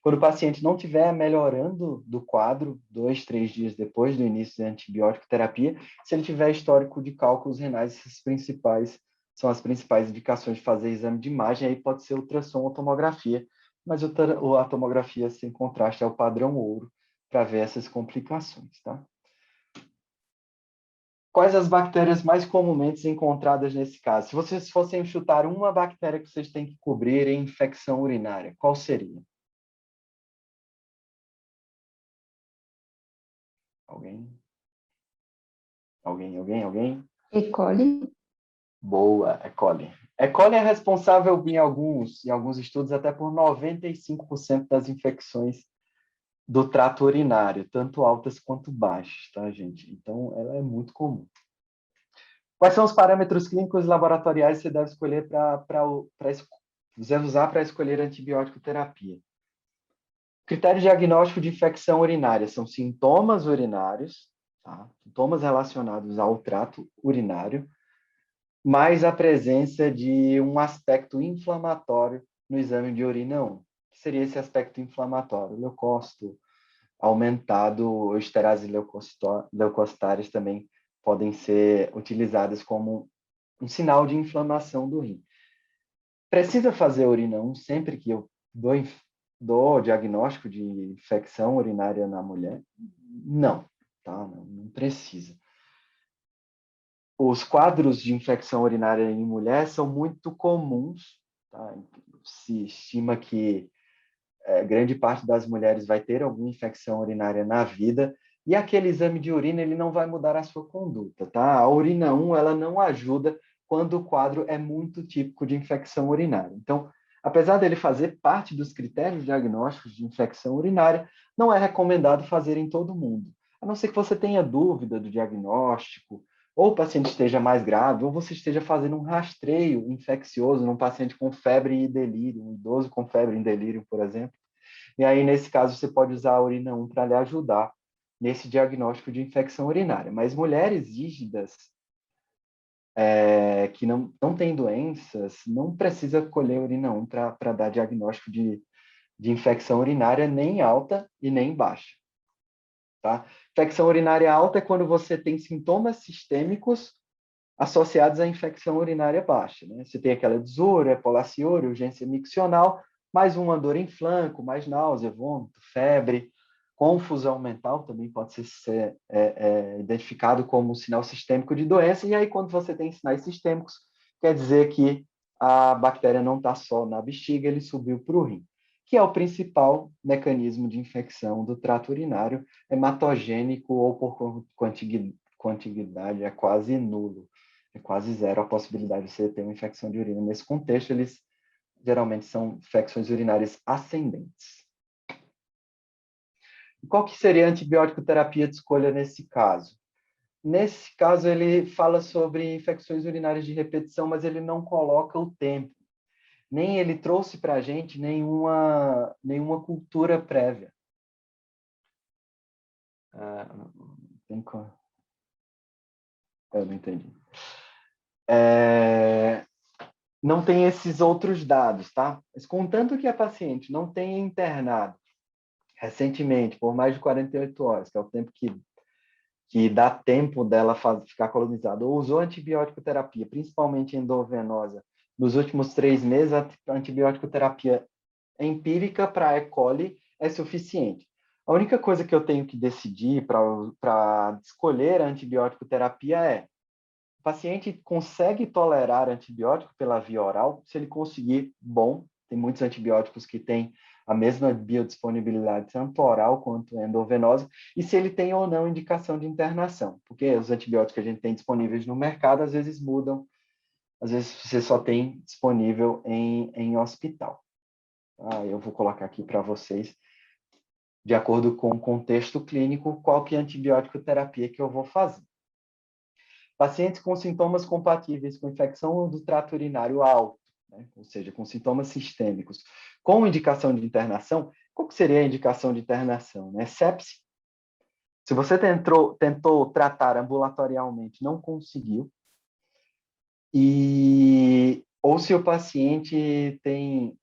Speaker 1: quando o paciente não estiver melhorando do quadro 2, 3 dias depois do início da antibiótico terapia, se ele tiver histórico de cálculos renais, são as principais indicações de fazer exame de imagem, aí pode ser ultrassom ou tomografia, mas a tomografia sem contraste é o padrão ouro para ver essas complicações, tá? Quais as bactérias mais comumente encontradas nesse caso? Se vocês fossem chutar uma bactéria que vocês têm que cobrir em infecção urinária, qual seria? Alguém? Alguém?
Speaker 5: E. coli.
Speaker 1: Boa, E. coli. E. coli é responsável em alguns estudos até por 95% das infecções do trato urinário, tanto altas quanto baixas, tá, gente? Então, ela é muito comum. Quais são os parâmetros clínicos e laboratoriais que você deve escolher você usar para escolher antibiótico terapia? Critério diagnóstico de infecção urinária são sintomas urinários, tá? Sintomas relacionados ao trato urinário, mais a presença de um aspecto inflamatório no exame de urina 1. Que seria esse aspecto inflamatório? Leucócito aumentado, esterase leucocitárias também podem ser utilizadas como um sinal de inflamação do rim. Precisa fazer urina 1 sempre que eu dou diagnóstico de infecção urinária na mulher? Não, tá? Não precisa. Os quadros de infecção urinária em mulher são muito comuns, tá? Se estima que grande parte das mulheres vai ter alguma infecção urinária na vida, e aquele exame de urina ele não vai mudar a sua conduta, tá? A urina 1 ela não ajuda quando o quadro é muito típico de infecção urinária. Então, apesar dele fazer parte dos critérios diagnósticos de infecção urinária, não é recomendado fazer em todo mundo. A não ser que você tenha dúvida do diagnóstico, ou o paciente esteja mais grave, ou você esteja fazendo um rastreio infeccioso num paciente com febre e delírio, um idoso com febre e delírio, por exemplo. E aí, nesse caso, você pode usar a urina 1 para lhe ajudar nesse diagnóstico de infecção urinária. Mas mulheres rígidas, que não têm doenças, não precisa colher urina 1 para dar diagnóstico de infecção urinária nem alta e nem baixa. Tá? Infecção urinária alta é quando você tem sintomas sistêmicos associados à infecção urinária baixa. Né? Você tem aquela desúria, polaciúria, urgência miccional, mais uma dor em flanco, mais náusea, vômito, febre, confusão mental também pode ser identificado como um sinal sistêmico de doença, e aí quando você tem sinais sistêmicos, quer dizer que a bactéria não está só na bexiga, ele subiu para o rim, que é o principal mecanismo de infecção do trato urinário, hematogênico ou por contiguidade é quase nulo, é quase zero a possibilidade de você ter uma infecção de urina. Nesse contexto, eles geralmente são infecções urinárias ascendentes. Qual que seria a antibiótico terapia de escolha nesse caso? Nesse caso, ele fala sobre infecções urinárias de repetição, mas ele não coloca o tempo. Nem ele trouxe para a gente nenhuma cultura prévia. Eu não entendi. Não tem esses outros dados, tá? Mas contanto que a paciente não tenha internado recentemente, por mais de 48 horas, que é o tempo que dá tempo dela ficar colonizada, ou usou antibiótico terapia, principalmente endovenosa, nos últimos 3 meses, a antibiótico terapia empírica para E. coli é suficiente. A única coisa que eu tenho que decidir para escolher a antibiótico terapia é: o paciente consegue tolerar antibiótico pela via oral? Se ele conseguir, bom, tem muitos antibióticos que têm a mesma biodisponibilidade tanto oral quanto endovenosa, e se ele tem ou não indicação de internação, porque os antibióticos que a gente tem disponíveis no mercado às vezes mudam, às vezes você só tem disponível em hospital. Eu vou colocar aqui para vocês, de acordo com o contexto clínico, qual que é a antibiótico terapia que eu vou fazer. Pacientes com sintomas compatíveis com infecção do trato urinário alto, né? Ou seja, com sintomas sistêmicos, com indicação de internação. Qual que seria a indicação de internação? Né? Sepse. Se você tentou tratar ambulatorialmente, não conseguiu, ou se o paciente tem...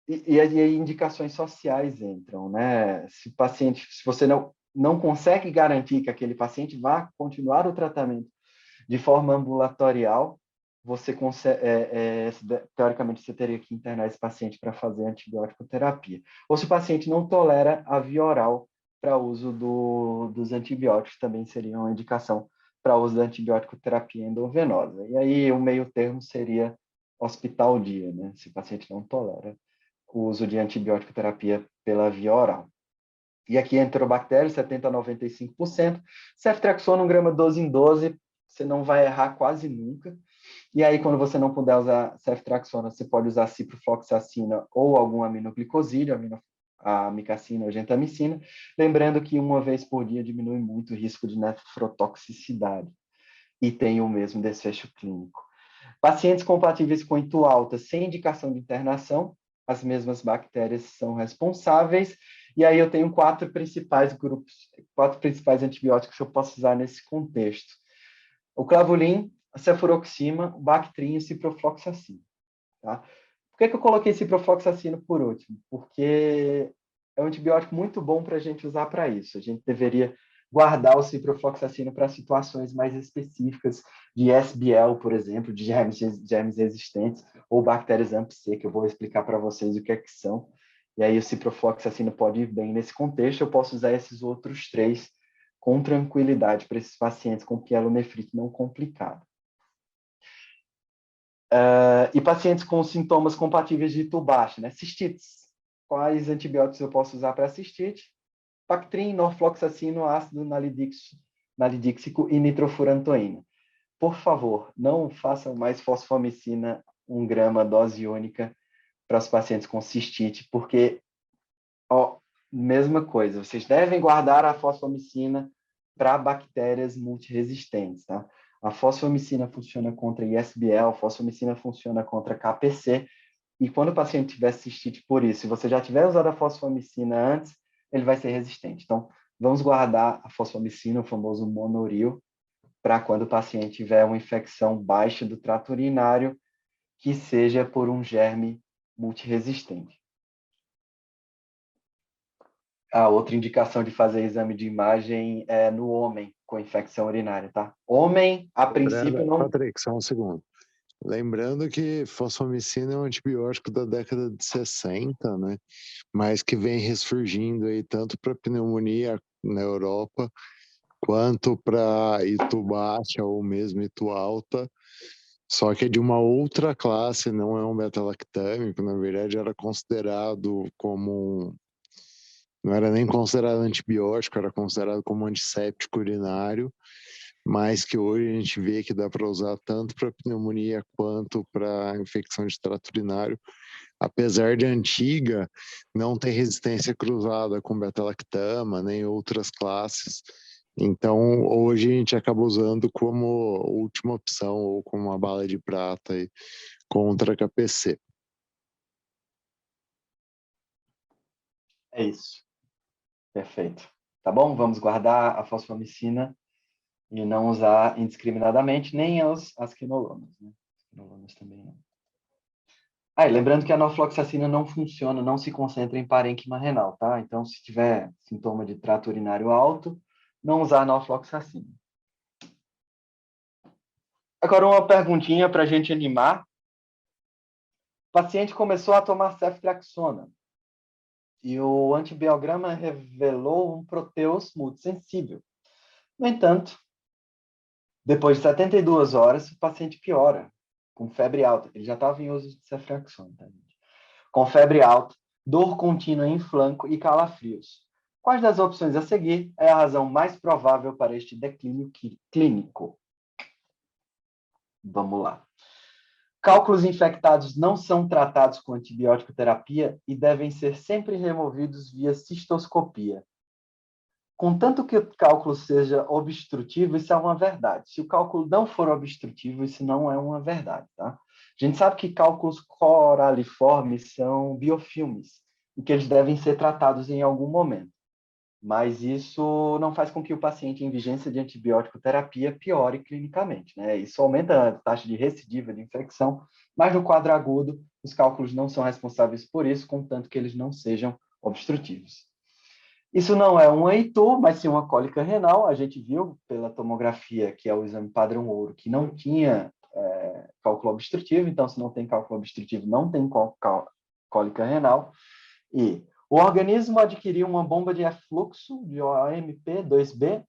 Speaker 1: E aí indicações sociais entram, né? Se você não consegue garantir que aquele paciente vá continuar o tratamento de forma ambulatorial, você consegue, teoricamente, você teria que internar esse paciente para fazer antibiótico terapia. Ou se o paciente não tolera a via oral para uso dos antibióticos, também seria uma indicação para uso da antibiótico terapia endovenosa. E aí o meio termo seria hospital dia, né? Se o paciente não tolera o uso de antibiótico terapia pela via oral. E aqui enterobactérias, 70% a 95%. Ceftriaxona, 1 grama 12 em 12, você não vai errar quase nunca. E aí, quando você não puder usar ceftriaxona, você pode usar ciprofloxacina ou algum aminoglicosídeo, a amicacina ou gentamicina. Lembrando que 1 vez por dia diminui muito o risco de nefrotoxicidade e tem o mesmo desfecho clínico. Pacientes compatíveis com ITU alta sem indicação de internação, as mesmas bactérias são responsáveis. E aí eu tenho 4 principais antibióticos que eu posso usar nesse contexto: o clavulin, a cefuroxima, o Bactrim e o ciprofloxacina. Tá? Por que eu coloquei ciprofloxacina por último? Porque é um antibiótico muito bom para a gente usar para isso. A gente deveria guardar o ciprofloxacina para situações mais específicas de SBL, por exemplo, de germes resistentes, ou bactérias AMP-C, que eu vou explicar para vocês o que é que são. E aí o ciprofloxacina pode ir bem nesse contexto. Eu posso usar esses outros 3 com tranquilidade para esses pacientes com pielonefrite não complicada. E pacientes com sintomas compatíveis de ITU baixa, né? Cistites. Quais antibióticos eu posso usar para cistite? Bactrim, norfloxacino, ácido nalidíxico e nitrofurantoína. Por favor, não façam mais fosfomicina 1 grama dose única para os pacientes com cistite, porque, mesma coisa, vocês devem guardar a fosfomicina para bactérias multiresistentes, tá? A fosfomicina funciona contra ISBL, a fosfomicina funciona contra KPC, e quando o paciente tiver cistite por isso, se você já tiver usado a fosfomicina antes, ele vai ser resistente. Então, vamos guardar a fosfomicina, o famoso monoril, para quando o paciente tiver uma infecção baixa do trato urinário, que seja por um germe multiresistente. A outra indicação de fazer exame de imagem é no homem com infecção urinária, tá? Homem, a princípio, não...
Speaker 3: Patrick, só um segundo. Lembrando que fosfomicina é um antibiótico da década de 60, né? Mas que vem ressurgindo aí tanto para pneumonia na Europa, quanto para ITU baixa ou mesmo ITU alta, Só que é de uma outra classe, não é um beta-lactâmico, na verdade era considerado como... Não era nem considerado antibiótico, era considerado como antisséptico urinário, mas que hoje a gente vê que dá para usar tanto para pneumonia quanto para infecção de trato urinário, apesar de antiga, não ter resistência cruzada com beta-lactama, nem outras classes. Então, hoje a gente acaba usando como última opção ou como uma bala de prata aí, contra a KPC.
Speaker 1: É isso. Perfeito. Tá bom? Vamos guardar a fosfomicina e não usar indiscriminadamente, nem as quinolonas, né? As quinolonas também não. E lembrando que a norfloxacina não funciona, não se concentra em parênquima renal, tá? Então, se tiver sintoma de trato urinário alto, não usar a norfloxacina. Agora, uma perguntinha para a gente animar. O paciente começou a tomar ceftriaxona e o antibiograma revelou um proteus multissensível. No entanto, depois de 72 horas, o paciente piora, com febre alta. Ele já estava em uso de ceftriaxona, tá, gente? Com febre alta, dor contínua em flanco e calafrios. Quais das opções a seguir é a razão mais provável para este declínio clínico? Vamos lá. Cálculos infectados não são tratados com antibiótico terapia e devem ser sempre removidos via cistoscopia. Contanto que o cálculo seja obstrutivo, isso é uma verdade. Se o cálculo não for obstrutivo, isso não é uma verdade, tá? A gente sabe que cálculos coraliformes são biofilmes e que eles devem ser tratados em algum momento. Mas isso não faz com que o paciente em vigência de antibiótico terapia piore clinicamente, né? Isso aumenta a taxa de recidiva de infecção, mas no quadro agudo, os cálculos não são responsáveis por isso, contanto que eles não sejam obstrutivos. Isso não é um EITU, mas sim uma cólica renal. A gente viu pela tomografia, que é o exame padrão ouro, que não tinha cálculo obstrutivo, então se não tem cálculo obstrutivo, não tem cólica renal. E o organismo adquiriu uma bomba de efluxo de OMP2B,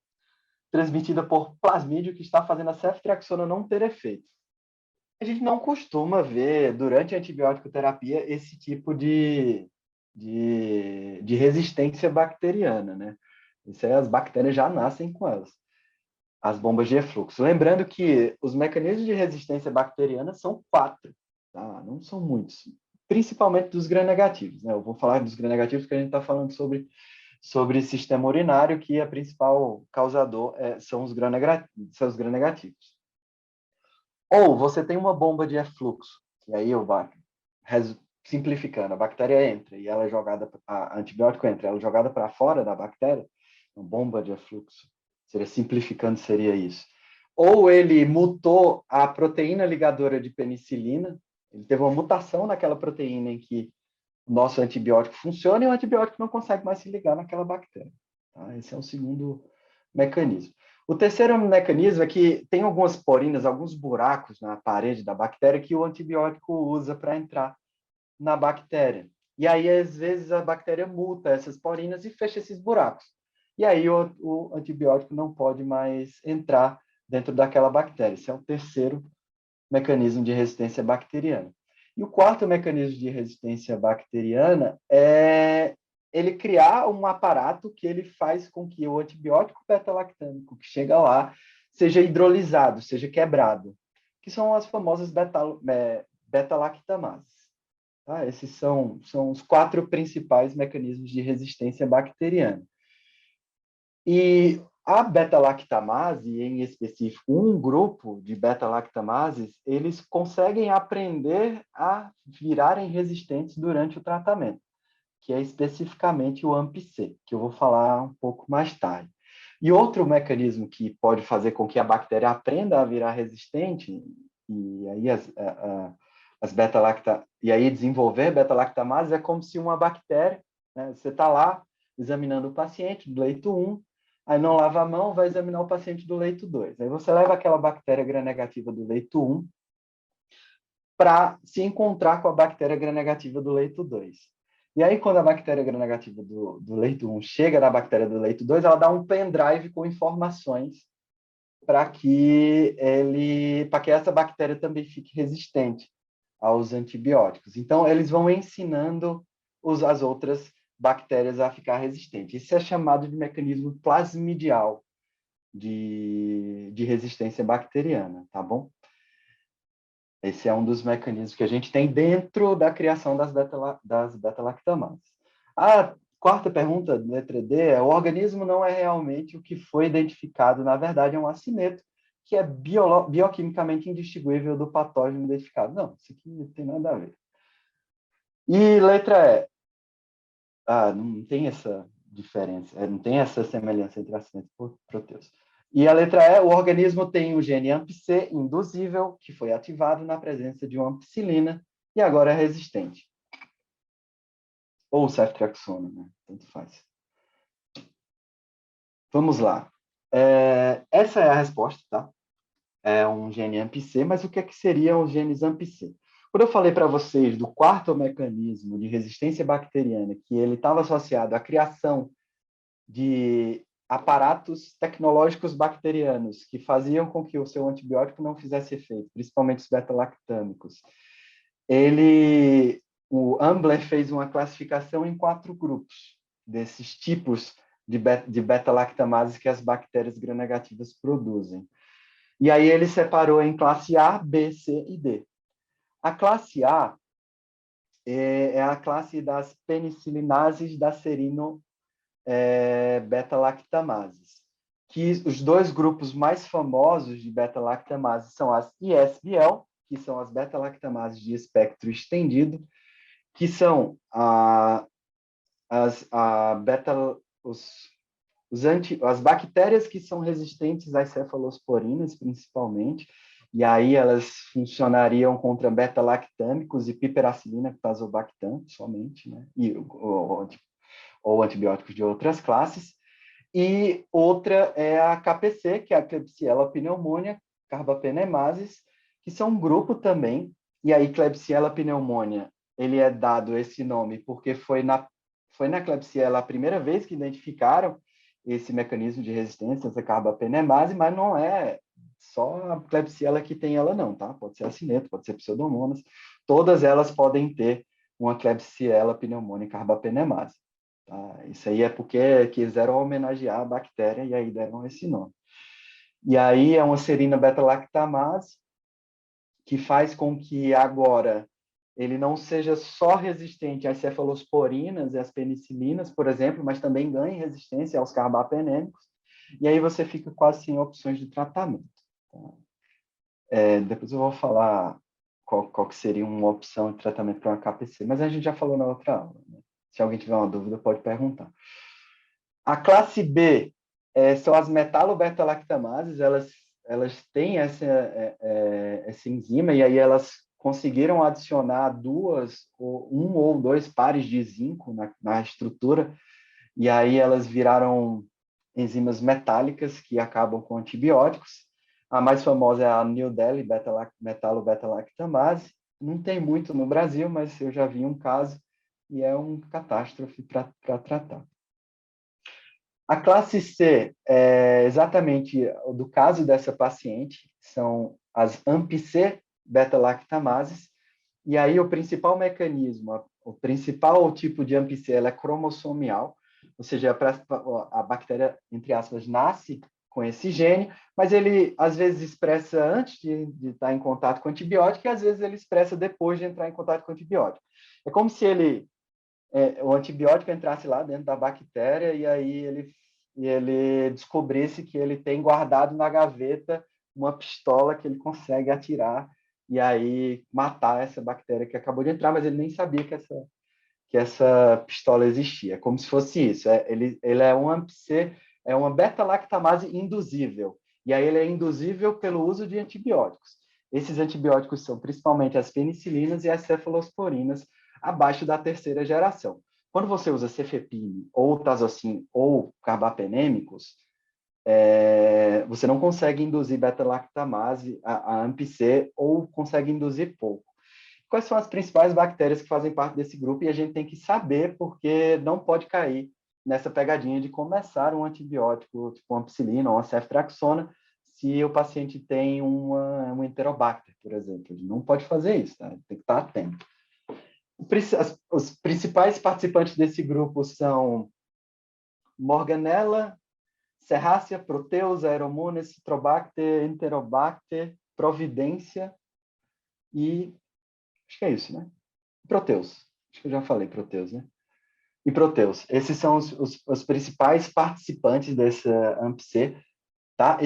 Speaker 1: transmitida por plasmídio, que está fazendo a ceftriaxona não ter efeito. A gente não costuma ver, durante a antibiótico terapia, esse tipo de resistência bacteriana, né? Isso aí, as bactérias já nascem com elas, as bombas de efluxo. Lembrando que os mecanismos de resistência bacteriana são 4, tá? Não são muitos, principalmente dos gram-negativos, né? Eu vou falar dos gram-negativos porque a gente está falando sobre sistema urinário, que a principal causador são os gram-negativos. Ou você tem uma bomba de efluxo, e aí simplificando, a bactéria entra e ela é jogada, a antibiótico entra, ela é jogada para fora da bactéria, uma bomba de efluxo, simplificando, seria isso. Ou ele mutou a proteína ligadora de penicilina, ele teve uma mutação naquela proteína em que o nosso antibiótico funciona e o antibiótico não consegue mais se ligar naquela bactéria. Tá? Esse é o segundo mecanismo. O terceiro mecanismo é que tem algumas porinas, alguns buracos na parede da bactéria que o antibiótico usa para entrar na bactéria. E aí, às vezes, a bactéria muta essas porinas e fecha esses buracos. E aí, o antibiótico não pode mais entrar dentro daquela bactéria. Esse é o terceiro mecanismo de resistência bacteriana. E o quarto mecanismo de resistência bacteriana é ele criar um aparato que ele faz com que o antibiótico beta-lactâmico que chega lá seja hidrolisado, seja quebrado, que são as famosas beta-lactamases. Tá? Esses são os 4 principais mecanismos de resistência bacteriana. E a beta-lactamase, em específico, um grupo de beta-lactamases, eles conseguem aprender a virarem resistentes durante o tratamento, que é especificamente o AMP-C, que eu vou falar um pouco mais tarde. E outro mecanismo que pode fazer com que a bactéria aprenda a virar resistente, e aí e aí desenvolver beta-lactamase, é como se uma bactéria, né, você está lá examinando o paciente do leito 1, aí não lava a mão, vai examinar o paciente do leito 2. Aí você leva aquela bactéria gram-negativa do leito 1 para se encontrar com a bactéria gram-negativa do leito 2. E aí, quando a bactéria gram-negativa do leito 1 chega na bactéria do leito 2, ela dá um pendrive com informações para que essa bactéria também fique resistente aos antibióticos. Então, eles vão ensinando as outras bactérias a ficar resistentes. Isso é chamado de mecanismo plasmidial de resistência bacteriana, tá bom? Esse é um dos mecanismos que a gente tem dentro da criação das beta-lactamases. A quarta pergunta, letra D, é: o organismo não é realmente o que foi identificado, na verdade é um acineto, que é bioquimicamente indistinguível do patógeno identificado. Não, isso aqui não tem nada a ver. E letra E, não tem essa diferença, não tem essa semelhança entre acineto e proteus. E a letra E, o organismo tem o gene AMP-C induzível, que foi ativado na presença de uma ampicilina e agora é resistente. Ou ceftriaxona, né? Tanto faz. Vamos lá. Essa é a resposta, tá? É um gene AMP-C, mas o que seriam os genes AMP-C? Quando eu falei para vocês do quarto mecanismo de resistência bacteriana, que ele estava associado à criação de aparatos tecnológicos bacterianos que faziam com que o seu antibiótico não fizesse efeito, principalmente os beta-lactâmicos. O Ambler fez uma classificação em 4 grupos desses tipos de beta-lactamases que as bactérias gram-negativas produzem. E aí ele separou em classe A, B, C e D. A classe A é a classe das penicilinases da serino beta-lactamases, que os 2 grupos mais famosos de beta-lactamases são as ISBL, que são as beta-lactamases de espectro estendido, que são as bactérias que são resistentes às cefalosporinas, principalmente, e aí elas funcionariam contra beta-lactâmicos e piperacilina, tazobactam, somente, né? Ou antibióticos de outras classes. E outra é a KPC, que é a Klebsiella pneumoniae, carbapenemases, que são um grupo também. E aí, Klebsiella pneumoniae, ele é dado esse nome porque foi na Klebsiella a primeira vez que identificaram esse mecanismo de resistência, essa carbapenemase, mas não é só a Klebsiella que tem ela não, tá? Pode ser acineto, pode ser pseudomonas, todas elas podem ter uma Klebsiella pneumoniae carbapenemase. Tá? Isso aí é porque quiseram homenagear a bactéria e aí deram esse nome. E aí é uma serina beta-lactamase que faz com que agora ele não seja só resistente às cefalosporinas e às penicilinas, por exemplo, mas também ganhe resistência aos carbapenêmicos, e aí você fica quase sem opções de tratamento. Tá? Depois eu vou falar qual que seria uma opção de tratamento para uma KPC, mas a gente já falou na outra aula, né? Se alguém tiver uma dúvida, pode perguntar. A classe B são as metalobeta-lactamases, elas têm essa enzima, e aí elas conseguiram adicionar um ou dois pares de zinco na estrutura, e aí elas viraram enzimas metálicas que acabam com antibióticos. A mais famosa é a New Delhi metalobeta-lactamase. Não tem muito no Brasil, mas eu já vi um caso, e é uma catástrofe para tratar. A classe C é exatamente do caso dessa paciente, são as AMP-C beta-lactamases, e aí o principal mecanismo, o principal tipo de AMP-C, ela é cromossomial, ou seja, a bactéria, entre aspas, nasce com esse gene, mas ele às vezes expressa antes de estar em contato com o antibiótico, e às vezes ele expressa depois de entrar em contato com o antibiótico. É como se o antibiótico entrasse lá dentro da bactéria e aí ele descobrisse que ele tem guardado na gaveta uma pistola que ele consegue atirar e aí matar essa bactéria que acabou de entrar, mas ele nem sabia que essa pistola existia. É como se fosse isso. Ele é um AMP-C, é uma beta-lactamase induzível. E aí ele é induzível pelo uso de antibióticos. Esses antibióticos são principalmente as penicilinas e as cefalosporinas, abaixo da 3ª geração. Quando você usa cefepime, ou tazocin, ou carbapenêmicos, você não consegue induzir beta-lactamase, a AMP-C, ou consegue induzir pouco. Quais são as principais bactérias que fazem parte desse grupo? E a gente tem que saber, porque não pode cair nessa pegadinha de começar um antibiótico, tipo uma ampicilina ou uma ceftriaxona, se o paciente tem um Enterobacter, por exemplo. Ele não pode fazer isso, tá? Tem que estar atento. Os principais participantes desse grupo são Morganella, Serrácea, Proteus, Aeromonas, Citrobacter, Enterobacter, Providência e... acho que é isso, né? Proteus. Acho que eu já falei Proteus, né? E Proteus. Esses são os principais participantes dessa AMP-C. Tá?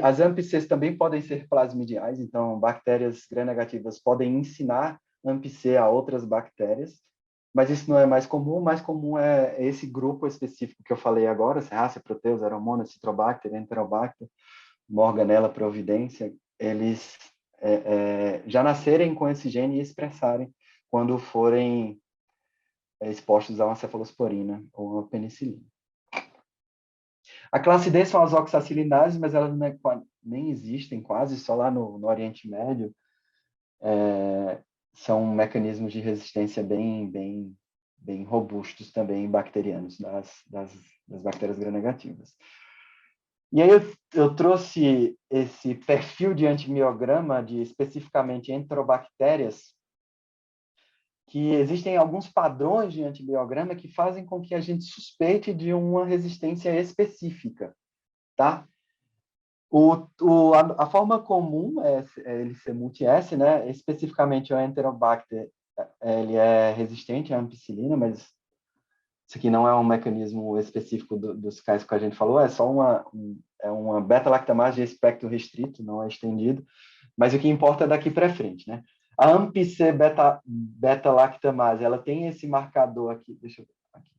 Speaker 1: As AMP-Cs também podem ser plasmidiais, então bactérias gram-negativas podem ensinar AMP-C a outras bactérias, mas isso não é mais comum. O mais comum é esse grupo específico que eu falei agora, Serrácea, Proteus, Aeromonas, Citrobacter, Enterobacter, Morganella, Providência, eles já nascerem com esse gene e expressarem quando forem expostos a uma cefalosporina ou uma penicilina. A classe D são as oxacilinases, mas elas nem existem quase, só lá no Oriente Médio. São mecanismos de resistência bem robustos também, bacterianos, das bactérias gram-negativas. E aí eu trouxe esse perfil de antimiograma de especificamente enterobactérias, que existem alguns padrões de antibiograma que fazem com que a gente suspeite de uma resistência específica, tá? A forma comum é ele ser multi-S, né? Especificamente o Enterobacter, ele é resistente à ampicilina, mas isso aqui não é um mecanismo específico dos casos que a gente falou, é só uma beta-lactamase de espectro restrito, não é estendido, mas o que importa é daqui para frente, né? A AMP-C beta-lactamase, ela tem esse marcador aqui, deixa eu ver aqui.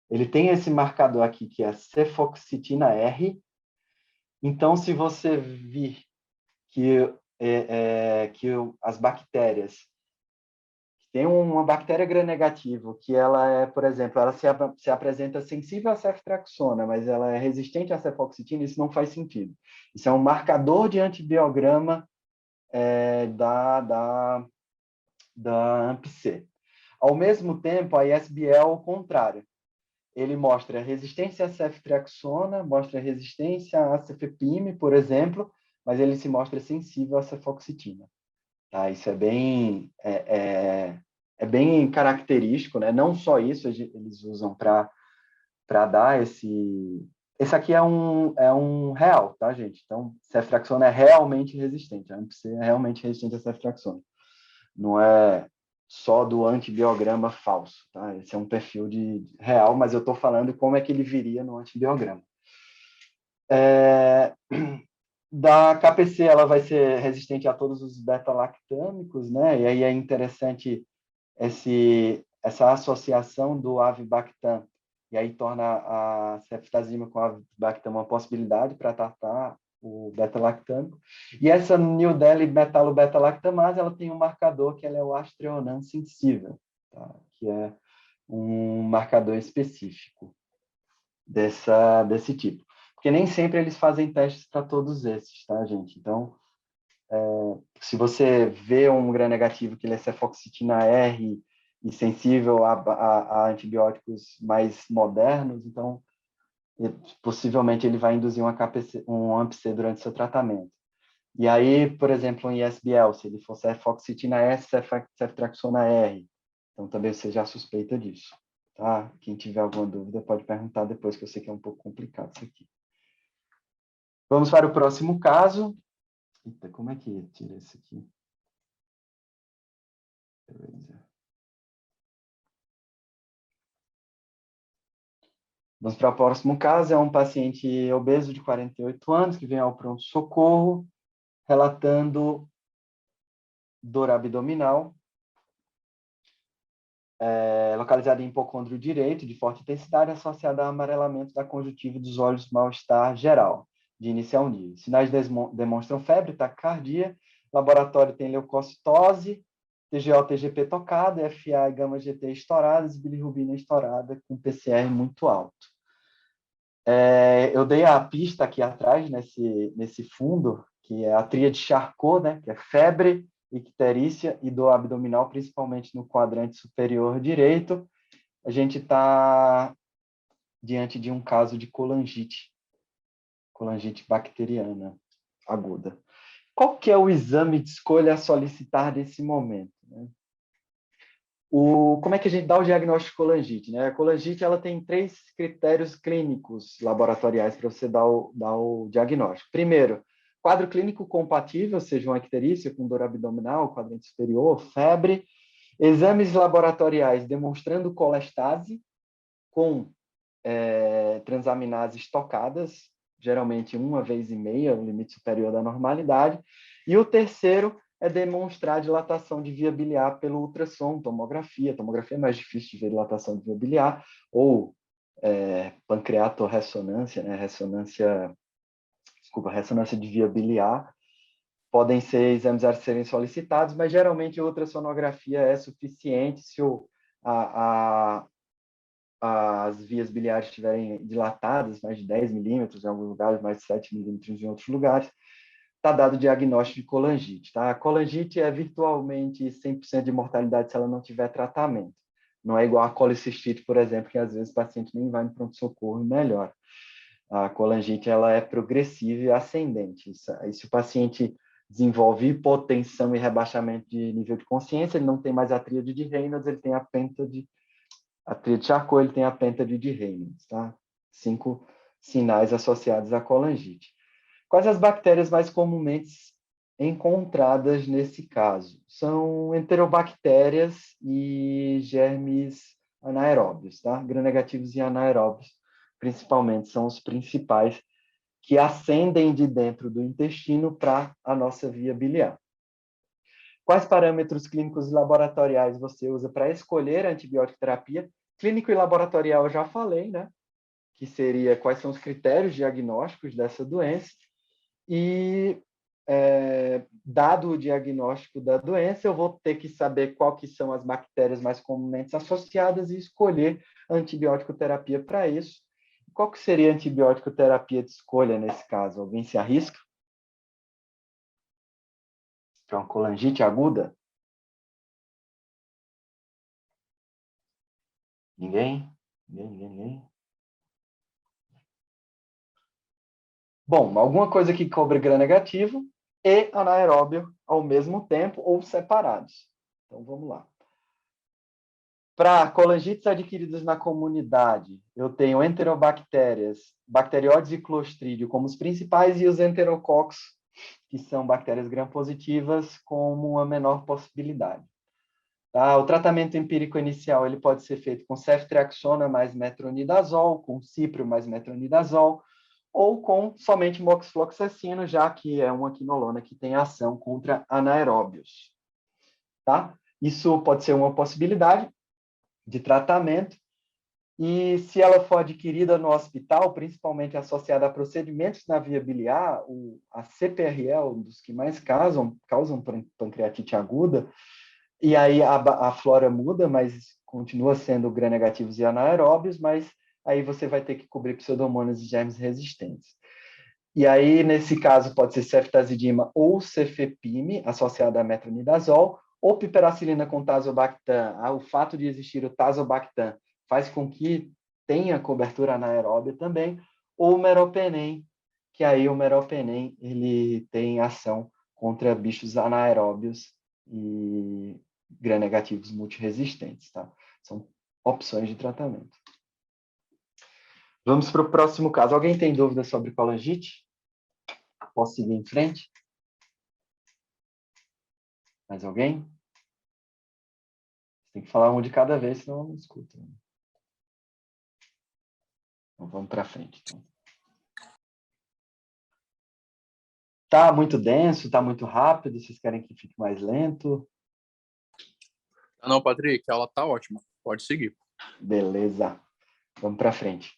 Speaker 1: Ele tem esse marcador aqui, que é a cefoxitina R. Então, se você vir que as bactérias, tem uma bactéria gram-negativa, que ela é, por exemplo, ela se apresenta sensível à ceftriaxona, mas ela é resistente à cefoxitina, isso não faz sentido. Isso é um marcador de antibiograma da AMP-C. Ao mesmo tempo, a ISBL é o contrário. Ele mostra resistência à ceftriaxona, mostra resistência à cefepime, por exemplo, mas ele se mostra sensível à cefoxitina. Tá? Isso é bem característico, né? Não só isso eles usam para dar esse... Esse aqui é um real, tá, gente? Então, ceftriaxona é realmente resistente. A AMP-C é realmente resistente à ceftriaxona. Não é só do antibiograma falso, tá? Esse é um perfil de real, mas eu estou falando como é que ele viria no antibiograma. Da KPC, ela vai ser resistente a todos os beta-lactâmicos, né? E aí é interessante essa associação do avibactam, e aí torna a ceftazima com avibactam uma possibilidade para tratar o beta-lactâmico. E essa New Delhi metalo-beta-lactamase, ela tem um marcador que ela é o astreonan sensível, tá? Que é um marcador específico desse tipo. Porque nem sempre eles fazem testes para todos esses, tá, gente? Então, se você vê um gram-negativo que ele é cefoxitina R e sensível a antibióticos mais modernos, então possivelmente ele vai induzir um AMP-C durante seu tratamento. E aí, por exemplo, um ISBL, se ele for cefoxitina S, ceftriaxona R, então também você já suspeita disso. Tá? Quem tiver alguma dúvida pode perguntar depois, que eu sei que é um pouco complicado isso aqui. Vamos para o próximo caso. Eita, como é que tira isso aqui? Vamos para o próximo caso. É um paciente obeso de 48 anos que vem ao pronto-socorro relatando dor abdominal, localizada em hipocôndrio direito, de forte intensidade, associada a amarelamento da conjuntiva dos olhos, mal-estar geral, de início a um dia. Sinais demonstram febre, taquicardia, laboratório tem leucocitose, TGO, TGP tocado, FA e gama-GT estouradas, bilirrubina estourada, com PCR muito alto. Eu dei a pista aqui atrás, nesse fundo, que é a tríade Charcot, né, que é febre, icterícia e dor abdominal, principalmente no quadrante superior direito. A gente está diante de um caso de colangite bacteriana. aguda. Qual que é o exame de escolha a solicitar nesse momento, né? Como é que a gente dá o diagnóstico de colangite, né? A colangite ela tem 3 critérios clínicos laboratoriais para você dar o diagnóstico. Primeiro, quadro clínico compatível, seja uma icterícia com dor abdominal, quadrante superior, febre. Exames laboratoriais demonstrando colestase com transaminases tocadas, geralmente 1,5 vezes, o limite superior da normalidade. E o terceiro é demonstrar dilatação de via biliar pelo ultrassom, tomografia. Tomografia é mais difícil de ver dilatação de via biliar, ou pancreatorressonância, né? Ressonância de via biliar. Podem ser exames a serem solicitados, mas geralmente a ultrassonografia é suficiente se as vias biliares estiverem dilatadas, mais de 10 milímetros em alguns lugares, mais de 7 milímetros em outros lugares. Está dado o diagnóstico de colangite. Tá? A colangite é virtualmente 100% de mortalidade se ela não tiver tratamento. Não é igual a colicistite, por exemplo, que às vezes o paciente nem vai no pronto-socorro e melhora. A colangite ela é progressiva e ascendente. Aí, se o paciente desenvolve hipotensão e rebaixamento de nível de consciência, ele não tem mais a tríade de Reynolds, ele tem a tríade de Charcot, ele tem a pêntade de Reynolds. Tá? 5 sinais associados à colangite. Quais as bactérias mais comumente encontradas nesse caso? São enterobactérias e germes anaeróbios, tá? Gram-negativos e anaeróbios, principalmente, são os principais que ascendem de dentro do intestino para a nossa via biliar. Quais parâmetros clínicos e laboratoriais você usa para escolher a antibiótico terapia? Clínico e laboratorial eu já falei, né? Que seria quais são os critérios diagnósticos dessa doença. E, dado o diagnóstico da doença, eu vou ter que saber qual que são as bactérias mais comumente associadas e escolher a antibiótico terapia para isso. Qual que seria a antibiótico terapia de escolha nesse caso? Alguém se arrisca? Para uma colangite aguda? Ninguém? Ninguém? Bom, alguma coisa que cobre gram-negativo e anaeróbio ao mesmo tempo ou separados. Então, vamos lá. Para colangites adquiridas na comunidade, eu tenho enterobactérias, bacterióides e clostrídio como os principais e os enterococos, que são bactérias gram-positivas, como a menor possibilidade. Tá? O tratamento empírico inicial ele pode ser feito com ceftriaxona mais metronidazol, com cipro mais metronidazol, ou com somente moxifloxacino, já que é uma quinolona que tem ação contra anaeróbios. Tá? Isso pode ser uma possibilidade de tratamento, e se ela for adquirida no hospital, principalmente associada a procedimentos na via biliar, a CPRL, um dos que mais causam pancreatite aguda, e aí a flora muda, mas continua sendo gram-negativos e anaeróbios, mas aí você vai ter que cobrir pseudomonas e germes resistentes. E aí, nesse caso, pode ser ceftazidima ou cefepime, associada a metronidazol, ou piperacilina com tazobactam. O fato de existir o tazobactam faz com que tenha cobertura anaeróbia também, ou o meropenem, que aí o meropenem ele tem ação contra bichos anaeróbios e gram-negativos multiresistentes. Tá? São opções de tratamento. Vamos para o próximo caso. Alguém tem dúvida sobre colangite? Posso seguir em frente? Mais alguém? Tem que falar um de cada vez, senão eu não escuto. Então, vamos para frente. Então. Tá muito denso? Tá muito rápido? Vocês querem que fique mais lento?
Speaker 6: Não, Patrick, ela tá ótima. Pode seguir.
Speaker 1: Beleza. Vamos para frente.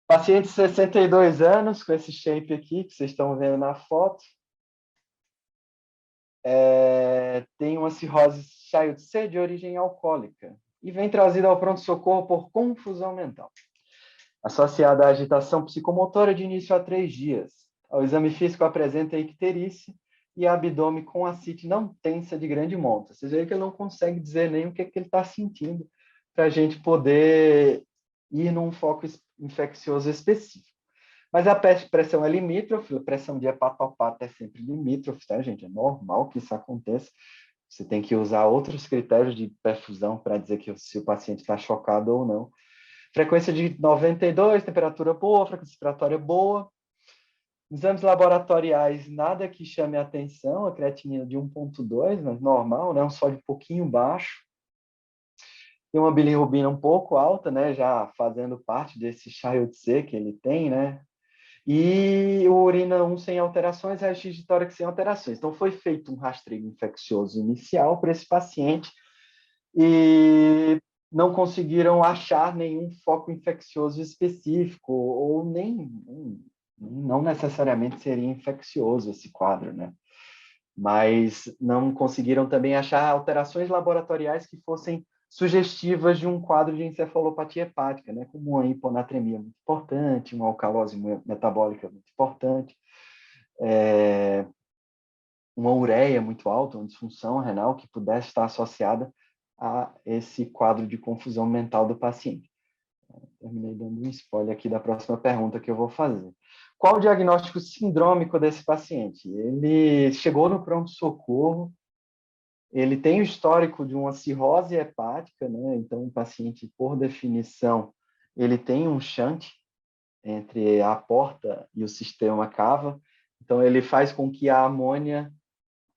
Speaker 1: Paciente de 62 anos, com esse shape aqui, que vocês estão vendo na foto. Tem uma cirrose Child C de origem alcoólica e vem trazida ao pronto-socorro por confusão mental, associada à agitação psicomotora de início a 3 dias. O exame físico apresenta icterícia e abdômen com ascite não tensa de grande monta. Vocês veem que ele não consegue dizer nem o que ele está sentindo para a gente poder ir num foco infeccioso específico. Mas a pressão é limítrofe, a pressão de hepatopata é sempre limítrofe, tá, gente? É normal que isso aconteça. Você tem que usar outros critérios de perfusão para dizer que se o paciente está chocado ou não. Frequência de 92, temperatura boa, frequência respiratória boa. Exames laboratoriais, nada que chame a atenção, a creatinina de 1,2, né, normal, né, um sódio um pouquinho baixo. Tem uma bilirrubina um pouco alta, né, já fazendo parte desse Child C que ele tem, né? E urina 1 sem alterações, raio-x de tórax sem alterações. Então, foi feito um rastreio infeccioso inicial para esse paciente e não conseguiram achar nenhum foco infeccioso específico, ou nem não necessariamente seria infeccioso esse quadro, né? Mas não conseguiram também achar alterações laboratoriais que fossem sugestivas de um quadro de encefalopatia hepática, né? Como uma hiponatremia muito importante, uma alcalose metabólica muito importante, uma ureia muito alta, uma disfunção renal que pudesse estar associada a esse quadro de confusão mental do paciente. Terminei dando um spoiler aqui da próxima pergunta que eu vou fazer. Qual o diagnóstico sindrômico desse paciente? Ele chegou no pronto-socorro, ele tem o histórico de uma cirrose hepática, né? Então, o paciente, por definição, ele tem um shunt entre a porta e o sistema cava. Então, ele faz com que a amônia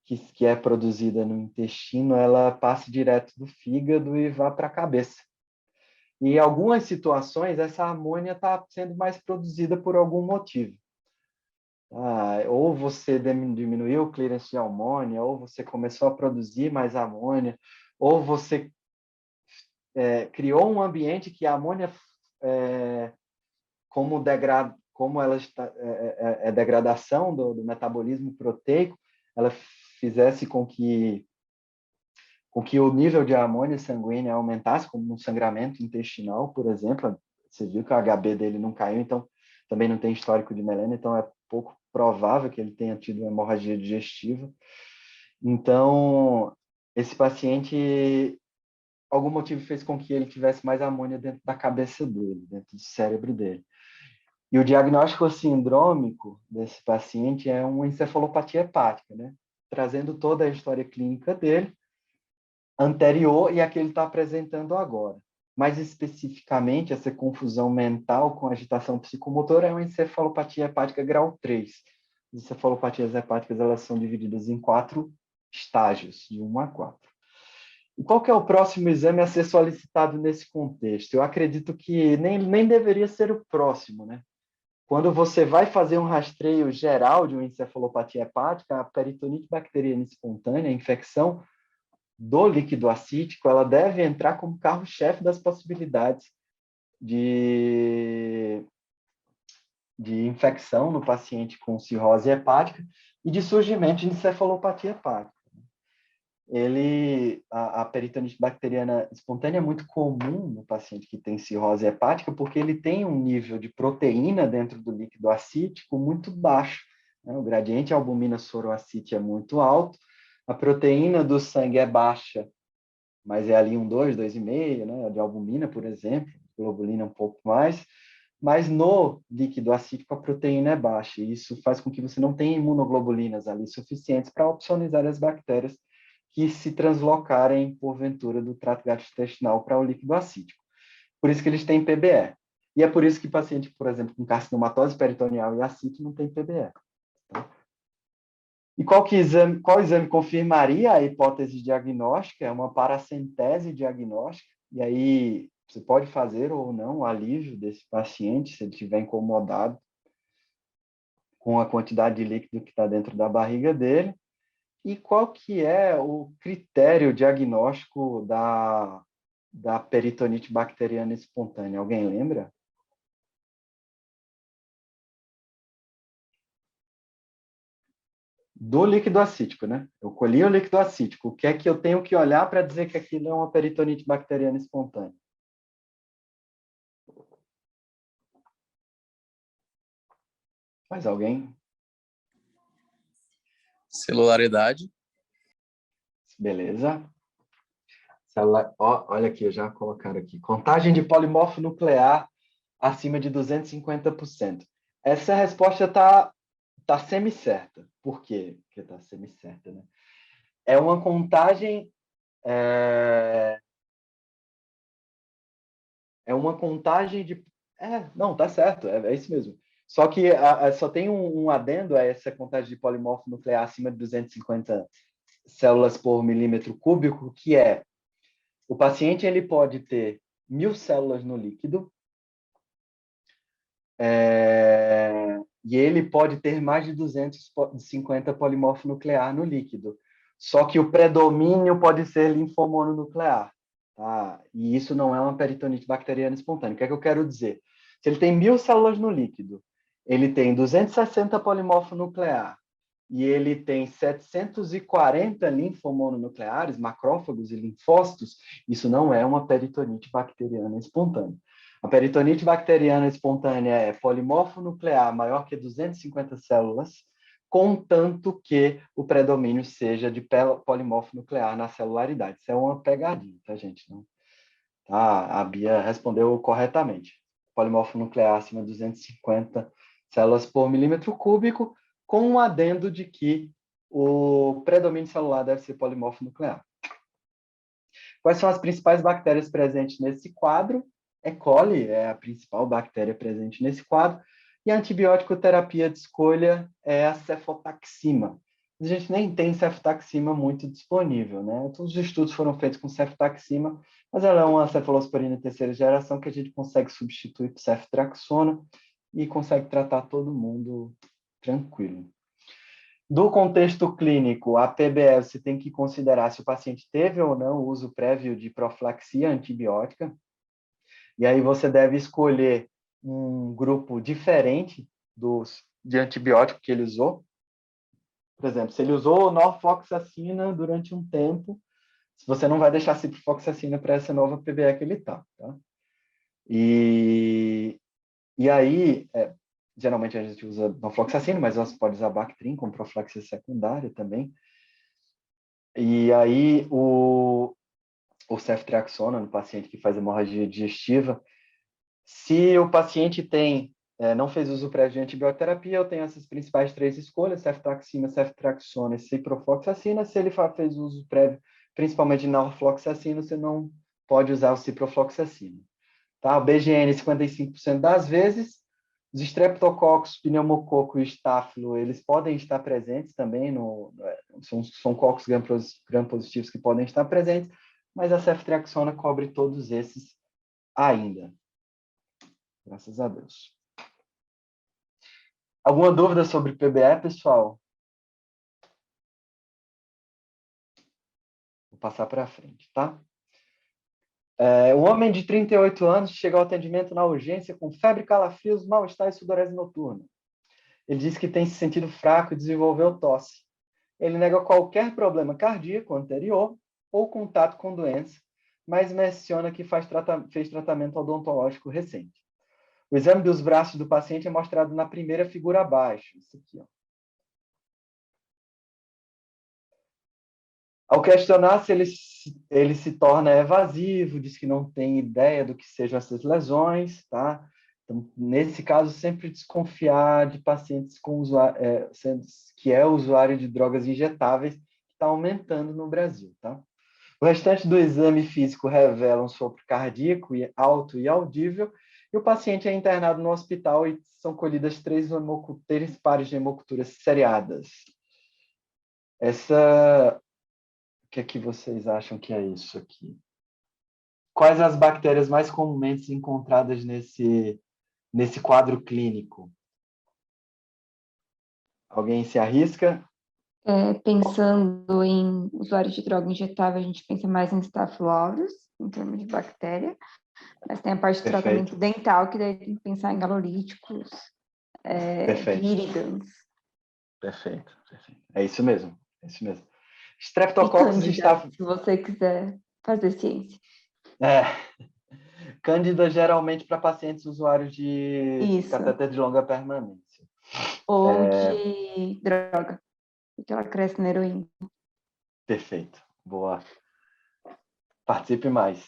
Speaker 1: que é produzida no intestino, ela passe direto do fígado e vá para a cabeça. E em algumas situações, essa amônia está sendo mais produzida por algum motivo. Ou você diminuiu o clearance de amônia, ou você começou a produzir mais amônia, ou você criou um ambiente que a amônia, como ela está, degradação do metabolismo proteico, ela fizesse com que o nível de amônia sanguínea aumentasse, como no sangramento intestinal, por exemplo. Você viu que o HB dele não caiu, então também não tem histórico de melena, então é pouco provável que ele tenha tido uma hemorragia digestiva. Então, esse paciente, algum motivo fez com que ele tivesse mais amônia dentro da cabeça dele, dentro do cérebro dele. E o diagnóstico sindrômico desse paciente é uma encefalopatia hepática, né? Trazendo toda a história clínica dele, anterior e a que ele está apresentando agora. Mais especificamente, essa confusão mental com agitação psicomotora é uma encefalopatia hepática grau 3. As encefalopatias hepáticas, elas são divididas em 4 estágios, de 1 a 4. E qual que é o próximo exame a ser solicitado nesse contexto? Eu acredito que nem deveria ser o próximo, né? Quando você vai fazer um rastreio geral de uma encefalopatia hepática, a peritonite bacteriana espontânea, a infecção do líquido acítico, ela deve entrar como carro-chefe das possibilidades de infecção no paciente com cirrose hepática e de surgimento de encefalopatia hepática. A peritonite bacteriana espontânea é muito comum no paciente que tem cirrose hepática, porque ele tem um nível de proteína dentro do líquido acítico muito baixo, né? O gradiente albumina-soroacite é muito alto, a proteína do sangue é baixa, mas é ali 2, 2,5, né? De albumina, por exemplo, globulina um pouco mais, mas no líquido acítico a proteína é baixa, e isso faz com que você não tenha imunoglobulinas ali suficientes para opsonizar as bactérias que se translocarem, porventura, do trato gastrointestinal para o líquido acítico. Por isso que eles têm PBE. E é por isso que paciente, por exemplo, com carcinomatose peritoneal e ascite não tem PBE. Tá? E qual exame confirmaria a hipótese diagnóstica? É uma paracentese diagnóstica, e aí você pode fazer ou não o alívio desse paciente, se ele estiver incomodado com a quantidade de líquido que está dentro da barriga dele. E qual que é o critério diagnóstico da peritonite bacteriana espontânea? Alguém lembra? Do líquido acítico, né? Eu colhi o líquido acítico. O que é que eu tenho que olhar para dizer que aquilo é uma peritonite bacteriana espontânea? Mais alguém?
Speaker 6: Celularidade.
Speaker 1: Beleza. Olha aqui, já colocaram aqui. Contagem de polimorfo nuclear acima de 250%. Essa resposta tá semi-certa. Por quê que está semi-certa, né? É uma contagem... É uma contagem de... não, tá certo, é isso mesmo. Só que só tem um adendo a essa contagem de polimorfo nuclear acima de 250 células por milímetro cúbico, que é o paciente ele pode ter 1.000 células no líquido, e ele pode ter mais de 250 polimorfo nuclear no líquido. Só que o predomínio pode ser linfomononuclear. Tá? E isso não é uma peritonite bacteriana espontânea. O que é que eu quero dizer? Se ele tem 1.000 células no líquido, ele tem 260 polimorfo nuclear, e ele tem 740 linfomononucleares, macrófagos e linfócitos, isso não é uma peritonite bacteriana espontânea. A peritonite bacteriana espontânea é polimorfo nuclear maior que 250 células, contanto que o predomínio seja de polimorfo nuclear na celularidade. Isso é uma pegadinha, tá, gente? Não, tá? A Bia respondeu corretamente. Polimorfo nuclear acima de 250 células por milímetro cúbico, com um adendo de que o predomínio celular deve ser polimorfo nuclear. Quais são as principais bactérias presentes nesse quadro? E. coli é a principal bactéria presente nesse quadro, e a antibiótico terapia de escolha é a cefotaxima. A gente nem tem cefotaxima muito disponível, né? Todos os estudos foram feitos com cefotaxima, mas ela é uma cefalosporina terceira geração que a gente consegue substituir por ceftriaxona e consegue tratar todo mundo tranquilo. Do contexto clínico, a PBL você tem que considerar se o paciente teve ou não o uso prévio de profilaxia antibiótica, e aí você deve escolher um grupo diferente de antibiótico que ele usou. Por exemplo, se ele usou norfloxacina durante um tempo, você não vai deixar ciprofloxacina para essa nova PBE que ele está. Tá? E aí, geralmente a gente usa norfloxacina, mas você pode usar Bactrim como profilaxia secundária também. E aí, o ceftriaxona no paciente que faz hemorragia digestiva, se o paciente não fez uso prévio de antibioterapia, eu tenho essas principais 3 escolhas, ceftaxima, ceftriaxona e ciprofloxacina. Se ele fez uso prévio, principalmente de norfloxacina, você não pode usar o ciprofloxacina. Tá? O BGN, 55% das vezes. Os streptococcus, pneumococo e estáfilo, eles podem estar presentes também, são cocos gram-positivos que podem estar presentes, mas a ceftriaxona cobre todos esses ainda. Graças a Deus. Alguma dúvida sobre PBE, pessoal? Vou passar para frente, tá? Um homem de 38 anos chega ao atendimento na urgência com febre, calafrios, mal-estar e sudorese noturna. Ele diz que tem se sentido fraco e desenvolveu tosse. Ele nega qualquer problema cardíaco anterior ou contato com doença, mas menciona que fez tratamento odontológico recente. O exame dos braços do paciente é mostrado na primeira figura abaixo. Isso aqui, ó. Ao questionar se ele se torna evasivo, diz que não tem ideia do que sejam essas lesões, tá? Então, nesse caso, sempre desconfiar de pacientes que é usuário de drogas injetáveis, que está aumentando no Brasil, tá? O restante do exame físico revela um sopro cardíaco alto e audível, e o paciente é internado no hospital e são colhidas 3 pares de hemoculturas seriadas. O que é que vocês acham que é isso aqui? Quais as bactérias mais comumente encontradas nesse quadro clínico? Alguém se arrisca?
Speaker 5: Pensando em usuários de droga injetável, a gente pensa mais em Staph aureus, em termos de bactéria, mas tem a parte de tratamento dental, que daí tem que pensar em galolíticos, irritants.
Speaker 1: Perfeito. É isso mesmo. Streptococcus
Speaker 5: e Cândida, se você quiser fazer ciência.
Speaker 1: Cândida geralmente para pacientes usuários de catéter de longa permanência.
Speaker 5: Ou de droga, porque ela cresce na heroína.
Speaker 1: Perfeito. Boa. Participe mais.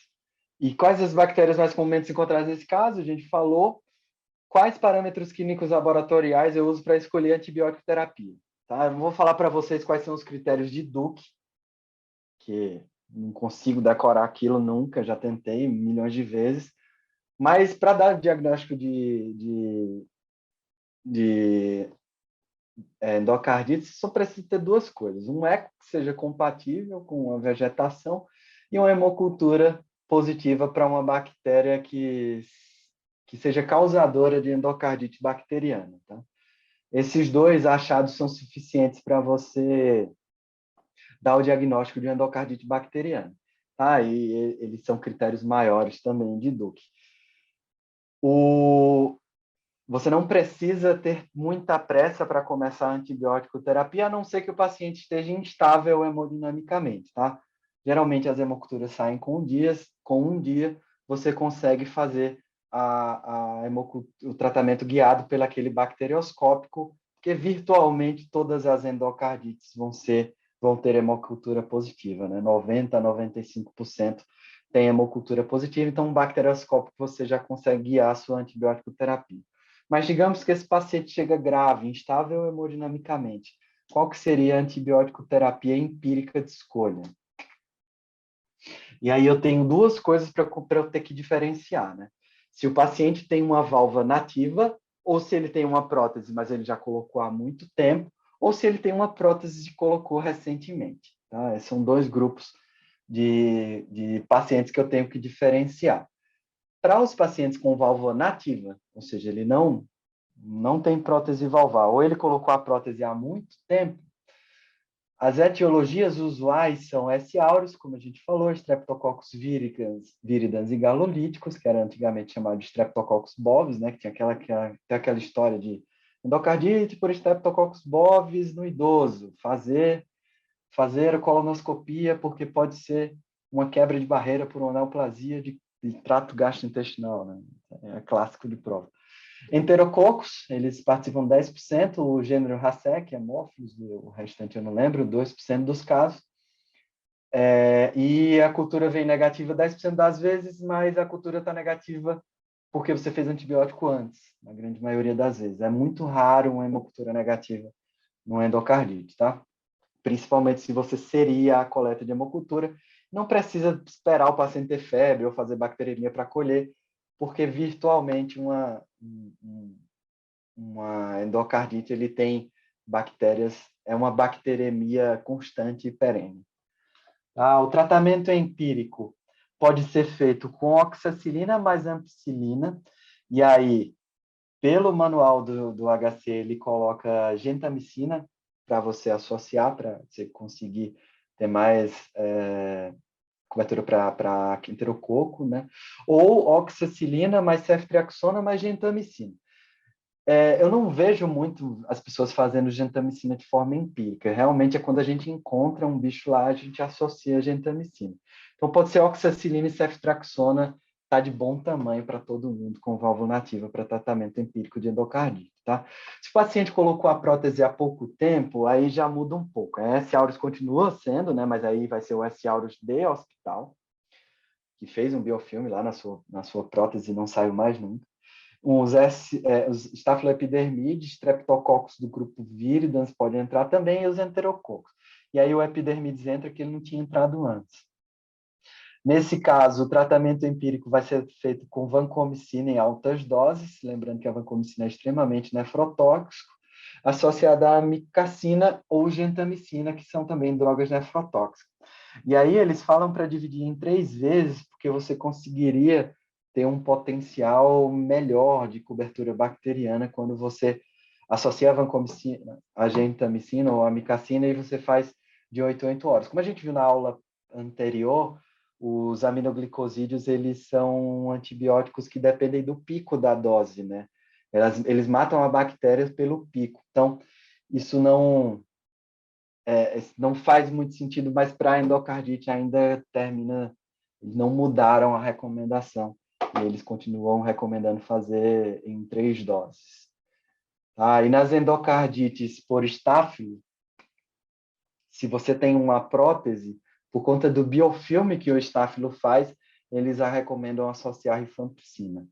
Speaker 1: E quais as bactérias mais comumente encontradas nesse caso? A gente falou. quais parâmetros clínicos laboratoriais eu uso para escolher antibiótico terapia? Tá? Eu vou falar para vocês quais são os critérios de Duke, que não consigo decorar aquilo nunca, já tentei milhões de vezes, mas para dar diagnóstico de endocardite, só precisa ter duas coisas. Um eco que seja compatível com a vegetação e uma hemocultura positiva para uma bactéria que seja causadora de endocardite bacteriana. Tá? Esses dois achados são suficientes para você dar o diagnóstico de endocardite bacteriana. Tá? E eles são critérios maiores também de Duke. Você não precisa ter muita pressa para começar a antibiótico terapia, a não ser que o paciente esteja instável hemodinamicamente, tá? Geralmente as hemoculturas saem com um dia você consegue fazer o tratamento guiado pelo aquele bacterioscópico, porque virtualmente todas as endocardites vão ter hemocultura positiva, né? 90% a 95% tem hemocultura positiva, então um bacterioscópico você já consegue guiar a sua antibiótico terapia. Mas digamos que esse paciente chega grave, instável hemodinamicamente. Qual que seria a antibiótico terapia empírica de escolha? E aí eu tenho duas coisas para eu ter que diferenciar, né? Se o paciente tem uma válvula nativa, ou se ele tem uma prótese, mas ele já colocou há muito tempo, ou se ele tem uma prótese que colocou recentemente. Tá? Esses são dois grupos de pacientes que eu tenho que diferenciar. Para os pacientes com válvula nativa, ou seja, ele não tem prótese valvar, ou ele colocou a prótese há muito tempo, as etiologias usuais são S. aureus, como a gente falou, Streptococcus viridans e galolíticos, que era antigamente chamado de Streptococcus bovis, né, que tinha aquela história de endocardite por Streptococcus bovis no idoso, fazer a colonoscopia porque pode ser uma quebra de barreira por uma neoplasia de trato gastrointestinal, né? É clássico de prova. Enterococos, eles participam 10%, o gênero Racea, Haemophilus, o restante eu não lembro, 2% dos casos. E a cultura vem negativa 10% das vezes, mas a cultura está negativa porque você fez antibiótico antes, na grande maioria das vezes. É muito raro uma hemocultura negativa no endocardite, tá? Principalmente se você seria a coleta de hemocultura. Não precisa esperar o paciente ter febre ou fazer bacteremia para colher, porque virtualmente uma endocardite ele tem bactérias, é uma bacteremia constante e perene. O tratamento empírico pode ser feito com oxacilina mais ampicilina, e aí, pelo manual do HC, ele coloca gentamicina para você associar, para você conseguir ter mais cobertura para enterococo, né? Ou oxacilina mais ceftriaxona mais gentamicina. Eu não vejo muito as pessoas fazendo gentamicina de forma empírica. Realmente é quando a gente encontra um bicho lá, a gente associa a gentamicina. Então pode ser oxacilina e ceftriaxona, tá de bom tamanho para todo mundo com válvula nativa para tratamento empírico de endocardite, tá? Se o paciente colocou a prótese há pouco tempo, aí já muda um pouco. A S. aureus continua sendo, né? Mas aí vai ser o S. aureus de hospital, que fez um biofilme lá na sua prótese e não saiu mais nunca. Os Staphyloepidermides, Streptococcus do grupo Viridans podem entrar também, e os Enterococos. E aí o Epidermides entra que ele não tinha entrado antes. Nesse caso, o tratamento empírico vai ser feito com vancomicina em altas doses, lembrando que a vancomicina é extremamente nefrotóxico, associada à amikacina ou gentamicina, que são também drogas nefrotóxicas. E aí eles falam para dividir em 3 vezes, porque você conseguiria ter um potencial melhor de cobertura bacteriana quando você associa a vancomicina, a gentamicina ou a amikacina e você faz de 8 a 8 horas. Como a gente viu na aula anterior, os aminoglicosídeos, eles são antibióticos que dependem do pico da dose, né? Eles matam a bactéria pelo pico. Então, isso não faz muito sentido, mas para a endocardite ainda termina, eles não mudaram a recomendação. E eles continuam recomendando fazer em 3 doses. E nas endocardites por estáfilo, se você tem uma prótese, por conta do biofilme que o estáfilo faz, eles a recomendam associar rifampicina.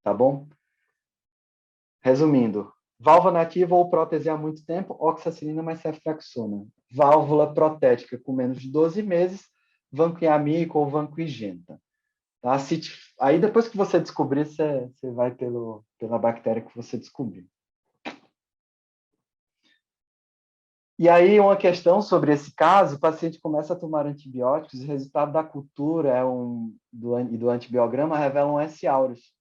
Speaker 1: Tá bom? Resumindo, válvula nativa ou prótese há muito tempo, oxacilina mais ceftriaxona. Válvula protética com menos de 12 meses, vancomycin ou vancomycin. Tá? Aí depois que você descobrir, você vai pela bactéria que você descobriu. E aí, uma questão sobre esse caso, o paciente começa a tomar antibióticos e o resultado da cultura do antibiograma revela um S. aureus,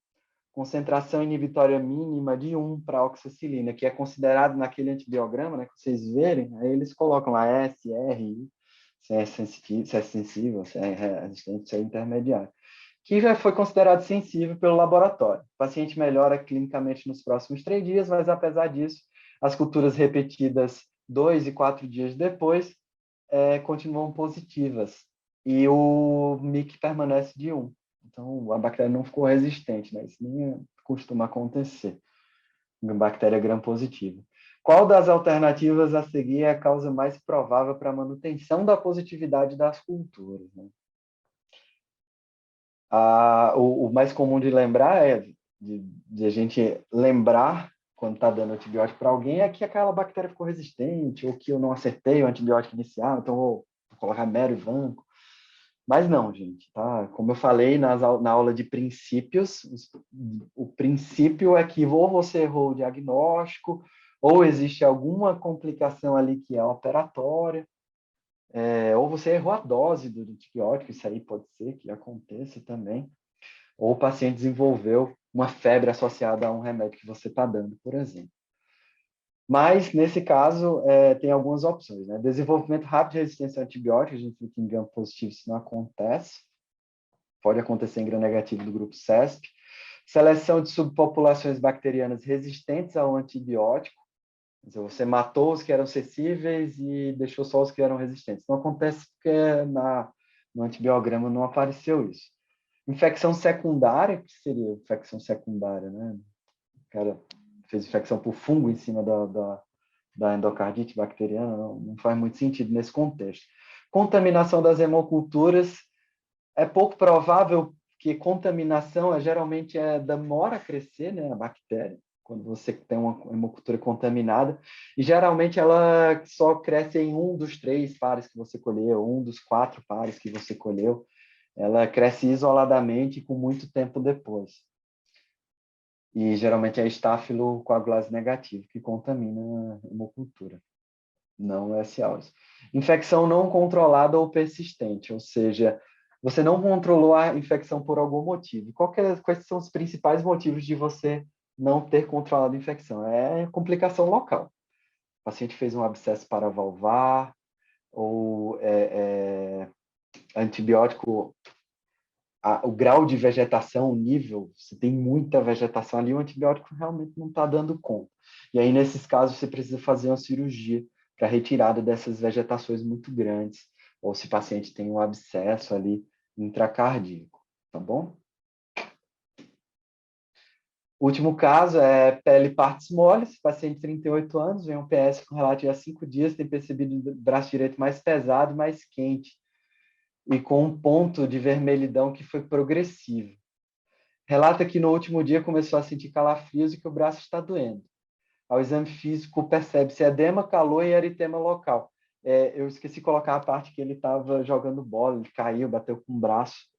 Speaker 1: concentração inibitória mínima de 1 para oxacilina, que é considerado naquele antibiograma, né, que vocês verem, aí eles colocam lá S, R, I, se é sensível, se é resistente, se é intermediário, que já foi considerado sensível pelo laboratório. O paciente melhora clinicamente nos próximos 3 dias, mas apesar disso, as culturas repetidas 2 e 4 dias depois continuam positivas. E o MIC permanece de 1. Então, a bactéria não ficou resistente, né? Isso nem costuma acontecer. Uma bactéria gram-positiva. Qual das alternativas a seguir é a causa mais provável para a manutenção da positividade das culturas? Né? O mais comum de lembrar de a gente lembrar quando está dando antibiótico para alguém é que aquela bactéria ficou resistente ou que eu não acertei o antibiótico inicial, então vou colocar mero e vanco. Mas não, gente, tá? Como eu falei na aula de princípios, o princípio é que ou você errou o diagnóstico, ou existe alguma complicação ali que é operatória, ou você errou a dose do antibiótico, isso aí pode ser que aconteça também, ou o paciente desenvolveu uma febre associada a um remédio que você está dando, por exemplo. Mas, nesse caso, tem algumas opções. Né? Desenvolvimento rápido de resistência a antibióticos, a gente viu que em gram positivo isso não acontece. Pode acontecer em gram negativo do grupo CESP. Seleção de subpopulações bacterianas resistentes ao antibiótico. Você matou os que eram sensíveis e deixou só os que eram resistentes. Não acontece porque no antibiograma não apareceu isso. Infecção secundária, que seria infecção secundária, né? O cara fez infecção por fungo em cima da endocardite bacteriana, não faz muito sentido nesse contexto. Contaminação das hemoculturas, é pouco provável que contaminação geralmente demora a crescer, né, a bactéria, quando você tem uma hemocultura contaminada, e geralmente ela só cresce em um dos 3 pares que você colheu, um dos 4 pares que você colheu, ela cresce isoladamente com muito tempo depois. E geralmente é estafilocoagulase negativo que contamina a hemocultura, não o S. aureus. Infecção não controlada ou persistente, ou seja, você não controlou a infecção por algum motivo. Quais são os principais motivos de você não ter controlado a infecção? É complicação local. O paciente fez um abscesso paravalvar, ou antibiótico, o grau de vegetação, o nível, se tem muita vegetação ali, o antibiótico realmente não está dando conta. E aí, nesses casos, você precisa fazer uma cirurgia para retirada dessas vegetações muito grandes, ou se o paciente tem um abscesso ali intracardíaco, tá bom? O último caso é pele partes moles, paciente de 38 anos, vem um PS com relativo a 5 dias, tem percebido o braço direito mais pesado, mais quente, e com um ponto de vermelhidão que foi progressivo. Relata que no último dia começou a sentir calafrios e que o braço está doendo. Ao exame físico, percebe-se edema, calor e eritema local. Eu esqueci de colocar a parte que ele estava jogando bola, ele caiu, bateu com o braço,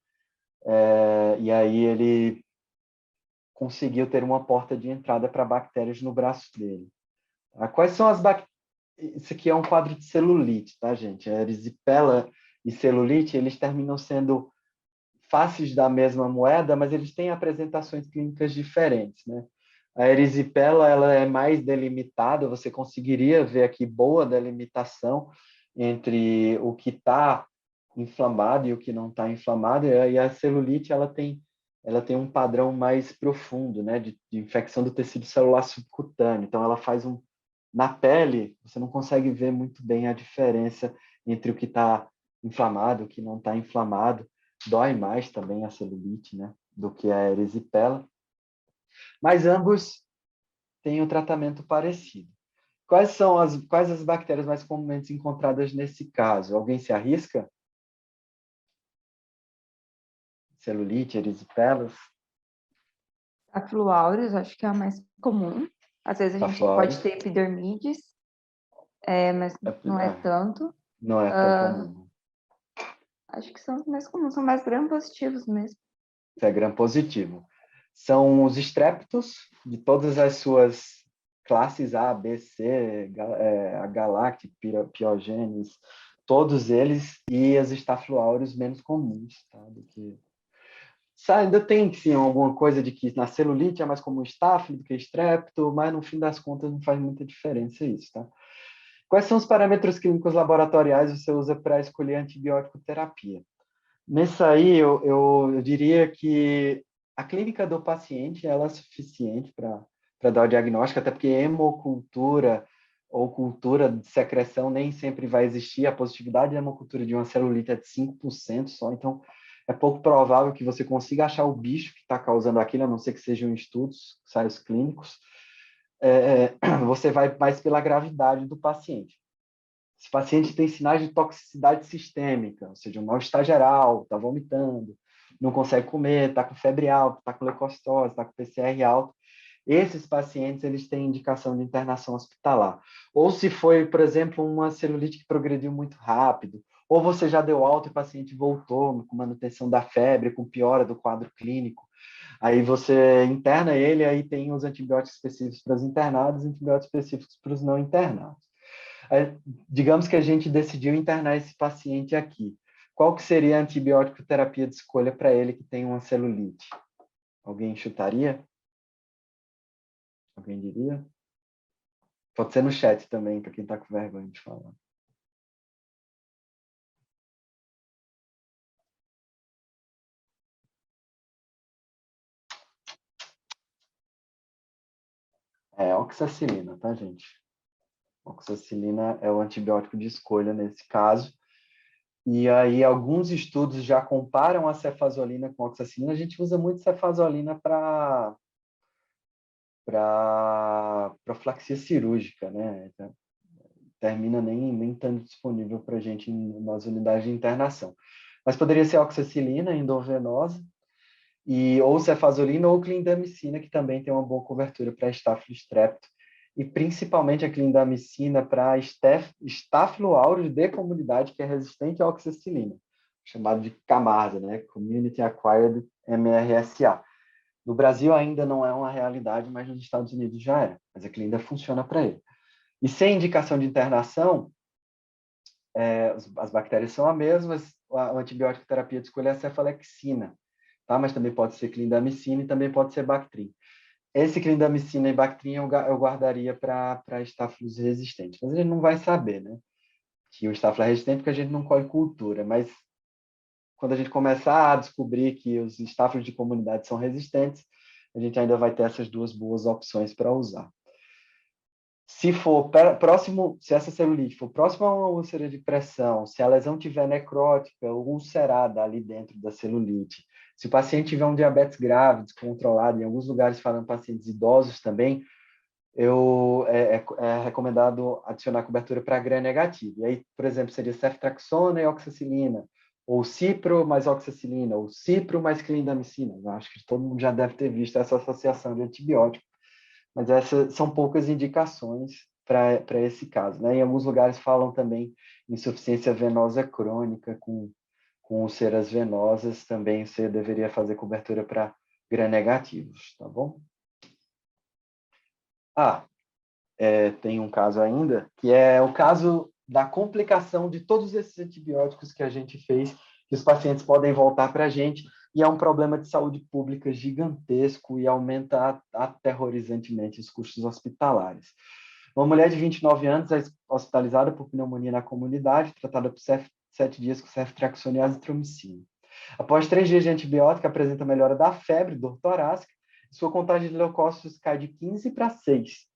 Speaker 1: e aí ele conseguiu ter uma porta de entrada para bactérias no braço dele. Quais são as bactérias? Isso aqui é um quadro de celulite, tá, gente? A erisipela e celulite, eles terminam sendo faces da mesma moeda, mas eles têm apresentações clínicas diferentes, né? A erisipela, ela é mais delimitada, você conseguiria ver aqui boa delimitação entre o que está inflamado e o que não está inflamado, e a celulite, ela tem um padrão mais profundo, né, de infecção do tecido celular subcutâneo. Então, ela faz na pele, você não consegue ver muito bem a diferença entre o que está inflamado e o que não está inflamado. Dói mais também a celulite, né, do que a erisipela. Mas ambos têm um tratamento parecido. Quais as bactérias mais comumente encontradas nesse caso? Alguém se arrisca? Celulite, erisipelas?
Speaker 5: Staphylo aureus, acho que é a mais comum. Às vezes a gente
Speaker 1: Staphylo
Speaker 5: pode
Speaker 1: aureus.
Speaker 5: ter epidermides, mas não é tanto.
Speaker 1: Não é tão comum.
Speaker 5: Acho que são os mais comuns, são mais gram-positivos mesmo.
Speaker 1: Isso é gram-positivo. São os estreptos de todas as suas classes A, B, C, a Galactic, Pyogenes, todos eles, e as Staphylo aureus menos comuns, tá? Do que... Ainda tem, sim, alguma coisa de que na celulite é mais comum Staphylo do que estrepto, mas no fim das contas não faz muita diferença isso, tá? Quais são os parâmetros clínicos laboratoriais que você usa para escolher antibiótico terapia? Nesse aí, eu diria que a clínica do paciente ela é suficiente para dar o diagnóstico, até porque hemocultura ou cultura de secreção nem sempre vai existir. A positividade de hemocultura de uma celulite é de 5% só, então é pouco provável que você consiga achar o bicho que está causando aquilo, a não ser que sejam estudos, ensaios clínicos. Você vai mais pela gravidade do paciente. Se o paciente tem sinais de toxicidade sistêmica, ou seja, um mal-estar geral, está vomitando, não consegue comer, está com febre alta, está com leucocitose, está com PCR alto, esses pacientes eles têm indicação de internação hospitalar. Ou se foi, por exemplo, uma celulite que progrediu muito rápido, ou você já deu alta e o paciente voltou com manutenção da febre, com piora do quadro clínico, aí você interna ele, aí tem os antibióticos específicos para os internados e antibióticos específicos para os não internados. Digamos que a gente decidiu internar esse paciente aqui. Qual que seria a antibiótico terapia de escolha para ele que tem uma celulite? Alguém chutaria? Alguém diria? Pode ser no chat também, para quem está com vergonha de falar. É oxacilina, tá, gente? Oxacilina é o antibiótico de escolha nesse caso. E aí, alguns estudos já comparam a cefazolina com a oxacilina. A gente usa muito cefazolina para profilaxia cirúrgica, né? Então, termina nem estando disponível para a gente nas unidades de internação. Mas poderia ser oxacilina endovenosa, ou cefazolina ou clindamicina, que também tem uma boa cobertura para Staphylo strepto, e principalmente a clindamicina para Staphylo aureus de comunidade, que é resistente à oxacilina, chamado de CAMARSA, né? Community Acquired MRSA. No Brasil ainda não é uma realidade, mas nos Estados Unidos já é. Mas a clinda funciona para ele. E sem indicação de internação, as bactérias são as mesmas, a antibiótico terapia de escolha é a cefalexina, tá? Mas também pode ser clindamicina e também pode ser Bactrim. Esse clindamicina e Bactrim eu guardaria para estáfilos resistentes. Mas a gente não vai saber, né? Que o estáfilo é resistente porque a gente não colhe cultura, mas quando a gente começar a descobrir que os estáfilos de comunidade são resistentes, a gente ainda vai ter essas duas boas opções para usar. Se for próximo, se essa celulite for próxima a uma úlcera de pressão, se a lesão tiver necrótica ou ulcerada ali dentro da celulite, se o paciente tiver um diabetes grave, descontrolado, em alguns lugares falando pacientes idosos também, é recomendado adicionar cobertura para gram-negativo. E aí, por exemplo, seria ceftriaxona e oxacilina, ou cipro mais oxacilina, ou cipro mais clindamicina. Eu acho que todo mundo já deve ter visto essa associação de antibiótico, mas essas são poucas indicações para esse caso, né? Em alguns lugares falam também em insuficiência venosa crônica com úlceras venosas, também você deveria fazer cobertura para gram-negativos, tá bom? Tem um caso ainda, que é o caso da complicação de todos esses antibióticos que a gente fez, que os pacientes podem voltar para a gente, e é um problema de saúde pública gigantesco e aumenta aterrorizantemente os custos hospitalares. Uma mulher de 29 anos é hospitalizada por pneumonia na comunidade, tratada por 7 dias com ceftriaxona e azitromicina. Após 3 dias de antibiótico, apresenta melhora da febre, dor torácica, e sua contagem de leucócitos cai de 15 para 6.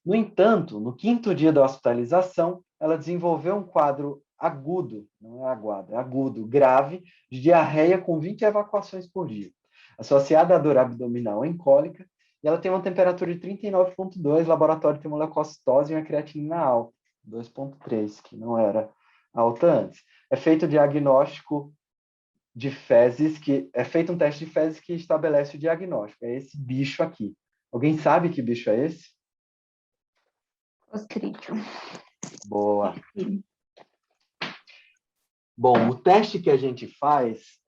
Speaker 1: No entanto, no 5º dia da hospitalização, ela desenvolveu um quadro agudo, não é aguado, é agudo, grave, de diarreia com 20 evacuações por dia, associada à dor abdominal em cólica, e ela tem uma temperatura de 39,2, laboratório tem uma leucocitose e uma creatinina alta, 2,3, que não era alta antes. É feito o diagnóstico de fezes, é feito um teste de fezes que estabelece o diagnóstico. É esse bicho aqui. Alguém sabe que bicho é esse?
Speaker 5: Clostridium.
Speaker 1: Boa. Bom, o teste que a gente faz,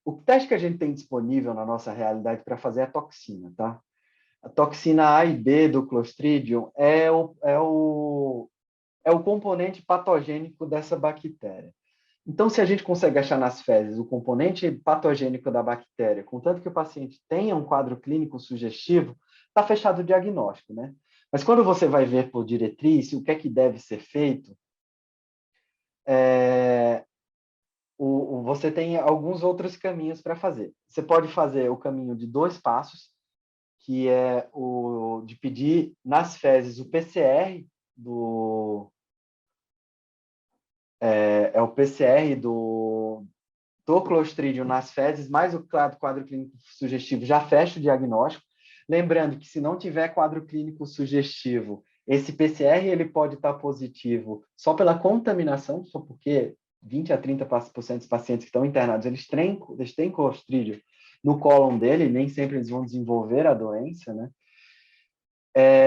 Speaker 1: o teste que a gente tem disponível na nossa realidade para fazer é a toxina, tá? A toxina A e B do Clostridium é o componente patogênico dessa bactéria. Então, se a gente consegue achar nas fezes o componente patogênico da bactéria, contanto que o paciente tenha um quadro clínico sugestivo, está fechado o diagnóstico, né? Mas quando você vai ver por diretriz o que é que deve ser feito, você tem alguns outros caminhos para fazer. Você pode fazer o caminho de 2 passos, que é o de pedir nas fezes o PCR do Clostridium nas fezes, mais o quadro clínico sugestivo já fecha o diagnóstico. Lembrando que se não tiver quadro clínico sugestivo, esse PCR ele pode estar positivo só pela contaminação, só porque 20 a 30% dos pacientes que estão internados, eles têm Clostridium no cólon dele, nem sempre eles vão desenvolver a doença, né?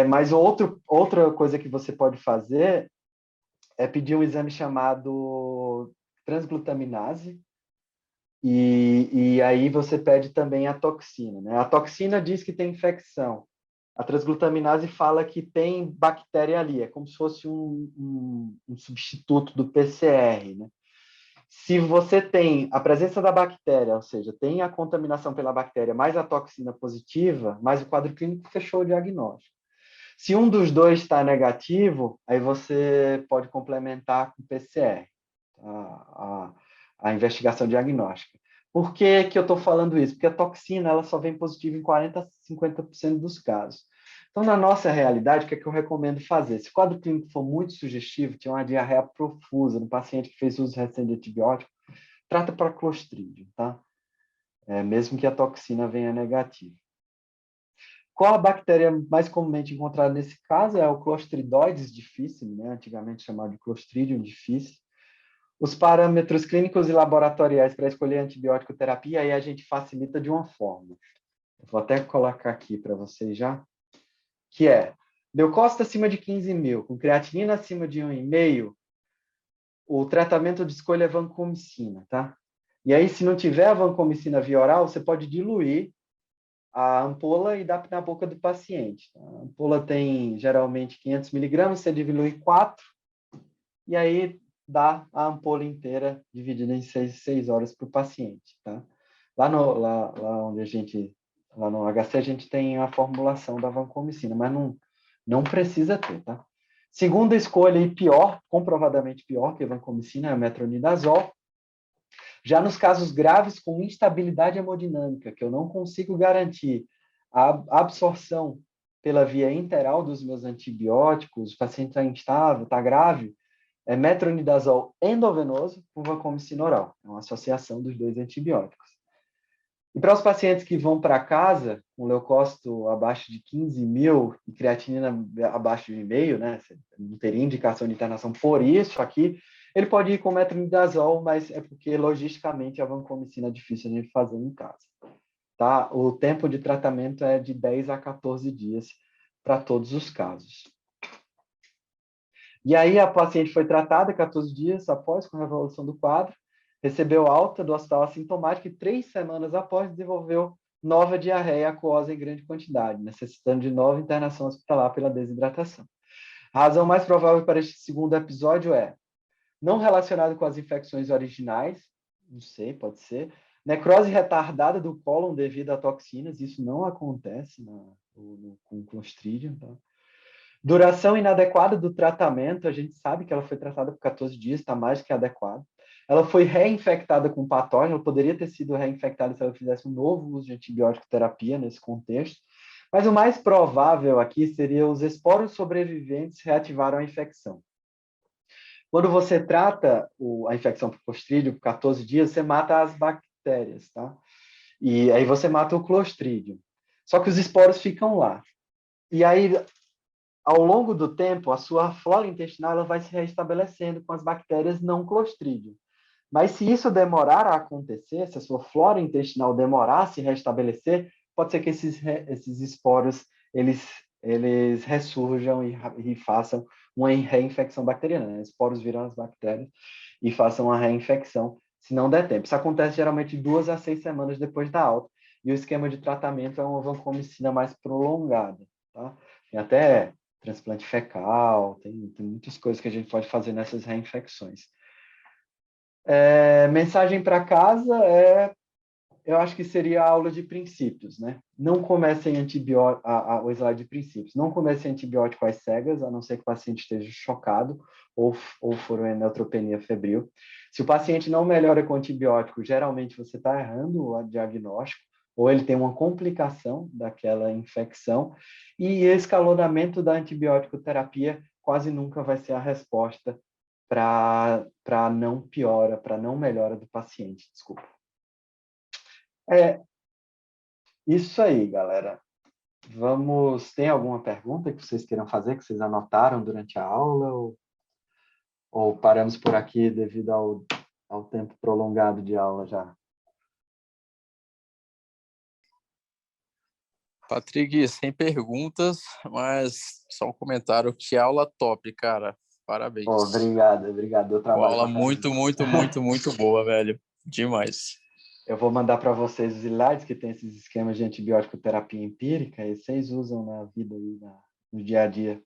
Speaker 1: Mas outra coisa que você pode fazer é pedir um exame chamado transglutaminase, e aí você pede também a toxina, né? A toxina diz que tem infecção. A transglutaminase fala que tem bactéria ali, é como se fosse um substituto do PCR, né? Se você tem a presença da bactéria, ou seja, tem a contaminação pela bactéria, mais a toxina positiva, mais o quadro clínico fechou o diagnóstico. Se um dos dois está negativo, aí você pode complementar com PCR, a investigação diagnóstica. Por que eu estou falando isso? Porque a toxina ela só vem positiva em 40% a 50% dos casos. Então, na nossa realidade, o que é que eu recomendo fazer? Se o quadro clínico for muito sugestivo, tinha uma diarreia profusa no paciente que fez uso recente de antibiótico, trata para Clostridium, tá? Mesmo que a toxina venha negativa. Qual a bactéria mais comumente encontrada nesse caso? É o Clostridoides difficile, né? Antigamente chamado de Clostridium difficile. Os parâmetros clínicos e laboratoriais para escolher antibiótico terapia, aí a gente facilita de uma forma. Eu vou até colocar aqui para vocês já, que é leucócito acima de 15.000, com creatinina acima de 1,5, o tratamento de escolha é vancomicina, tá? E aí, se não tiver a vancomicina via oral, você pode diluir a ampola e dar na boca do paciente. A ampola tem, geralmente, 500 miligramas, você dilui 4, e aí dá a ampola inteira dividida em 6 horas para o paciente, tá? Lá onde lá no HC, a gente tem a formulação da vancomicina, mas não precisa ter, tá? Segunda escolha e pior, comprovadamente pior que a vancomicina, é a metronidazol. Já nos casos graves com instabilidade hemodinâmica, que eu não consigo garantir a absorção pela via enteral dos meus antibióticos, o paciente está instável, está grave, é metronidazol endovenoso com vancomicina oral. É uma associação dos dois antibióticos. E para os pacientes que vão para casa com leucócito abaixo de 15.000 e creatinina abaixo de 1,5, né? Não teria indicação de internação por isso aqui, ele pode ir com metronidazol, mas é porque logisticamente a vancomicina é difícil de fazer em casa. Tá? O tempo de tratamento é de 10 a 14 dias para todos os casos. E aí a paciente foi tratada 14 dias após, com a evolução do quadro, recebeu alta do hospital assintomático e 3 semanas após desenvolveu nova diarreia aquosa em grande quantidade, necessitando de nova internação hospitalar pela desidratação. A razão mais provável para este segundo episódio é não relacionado com as infecções originais, não sei, pode ser, necrose retardada do cólon devido a toxinas, isso não acontece com Clostridium, tá? Duração inadequada do tratamento, a gente sabe que ela foi tratada por 14 dias, está mais que adequado. Ela foi reinfectada com patógeno, ela poderia ter sido reinfectada se ela fizesse um novo uso de antibiótico terapia nesse contexto, mas o mais provável aqui seria os esporos sobreviventes reativaram a infecção. Quando você trata a infecção por Clostridium por 14 dias, você mata as bactérias, tá? E aí você mata o Clostridium. Só que os esporos ficam lá. E aí, ao longo do tempo, a sua flora intestinal ela vai se restabelecendo com as bactérias não Clostridium. Mas se isso demorar a acontecer, se a sua flora intestinal demorar a se restabelecer, pode ser que esses esporos eles ressurjam e façam uma reinfecção bacteriana, né? Esporos viram as bactérias e façam uma reinfecção, se não der tempo. Isso acontece geralmente 2 a 6 semanas depois da alta, e o esquema de tratamento é uma vancomicina mais prolongada, tá? Tem até transplante fecal, tem muitas coisas que a gente pode fazer nessas reinfecções. Mensagem para casa eu acho que seria a aula de princípios, né? Não comecem o slide de princípios. Não comecem antibiótico às cegas, a não ser que o paciente esteja chocado ou for uma neutropenia febril. Se o paciente não melhora com antibiótico, geralmente você está errando o diagnóstico, ou ele tem uma complicação daquela infecção, e escalonamento da antibiótico terapia quase nunca vai ser a resposta para não piora, para não melhora do paciente, desculpa. Isso aí, galera. Tem alguma pergunta que vocês queiram fazer, que vocês anotaram durante a aula, ou paramos por aqui devido ao tempo prolongado de aula já?
Speaker 6: Patrick, sem perguntas, mas só um comentário. Que aula top, cara. Parabéns.
Speaker 1: Obrigado. Deu trabalho.
Speaker 6: Uma aula muito boa, velho. Demais.
Speaker 1: Eu vou mandar para vocês os slides que tem esses esquemas de antibiótico terapia empírica e vocês usam na vida aí, no dia a dia.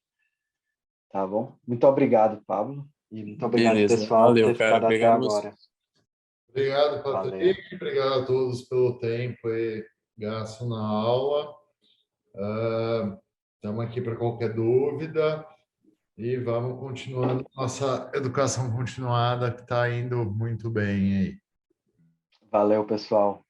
Speaker 1: Tá bom? Muito obrigado, Pablo. E muito obrigado,
Speaker 6: Beleza.
Speaker 1: pessoal,
Speaker 6: Valeu,
Speaker 1: por ter
Speaker 6: cara.
Speaker 1: ficado
Speaker 6: Obrigado
Speaker 1: até agora.
Speaker 4: Obrigado, Patrick. Obrigado a todos pelo tempo e gasto na aula. Estamos aqui para qualquer dúvida e vamos continuando nossa educação continuada, que está indo muito bem aí.
Speaker 1: Valeu, pessoal.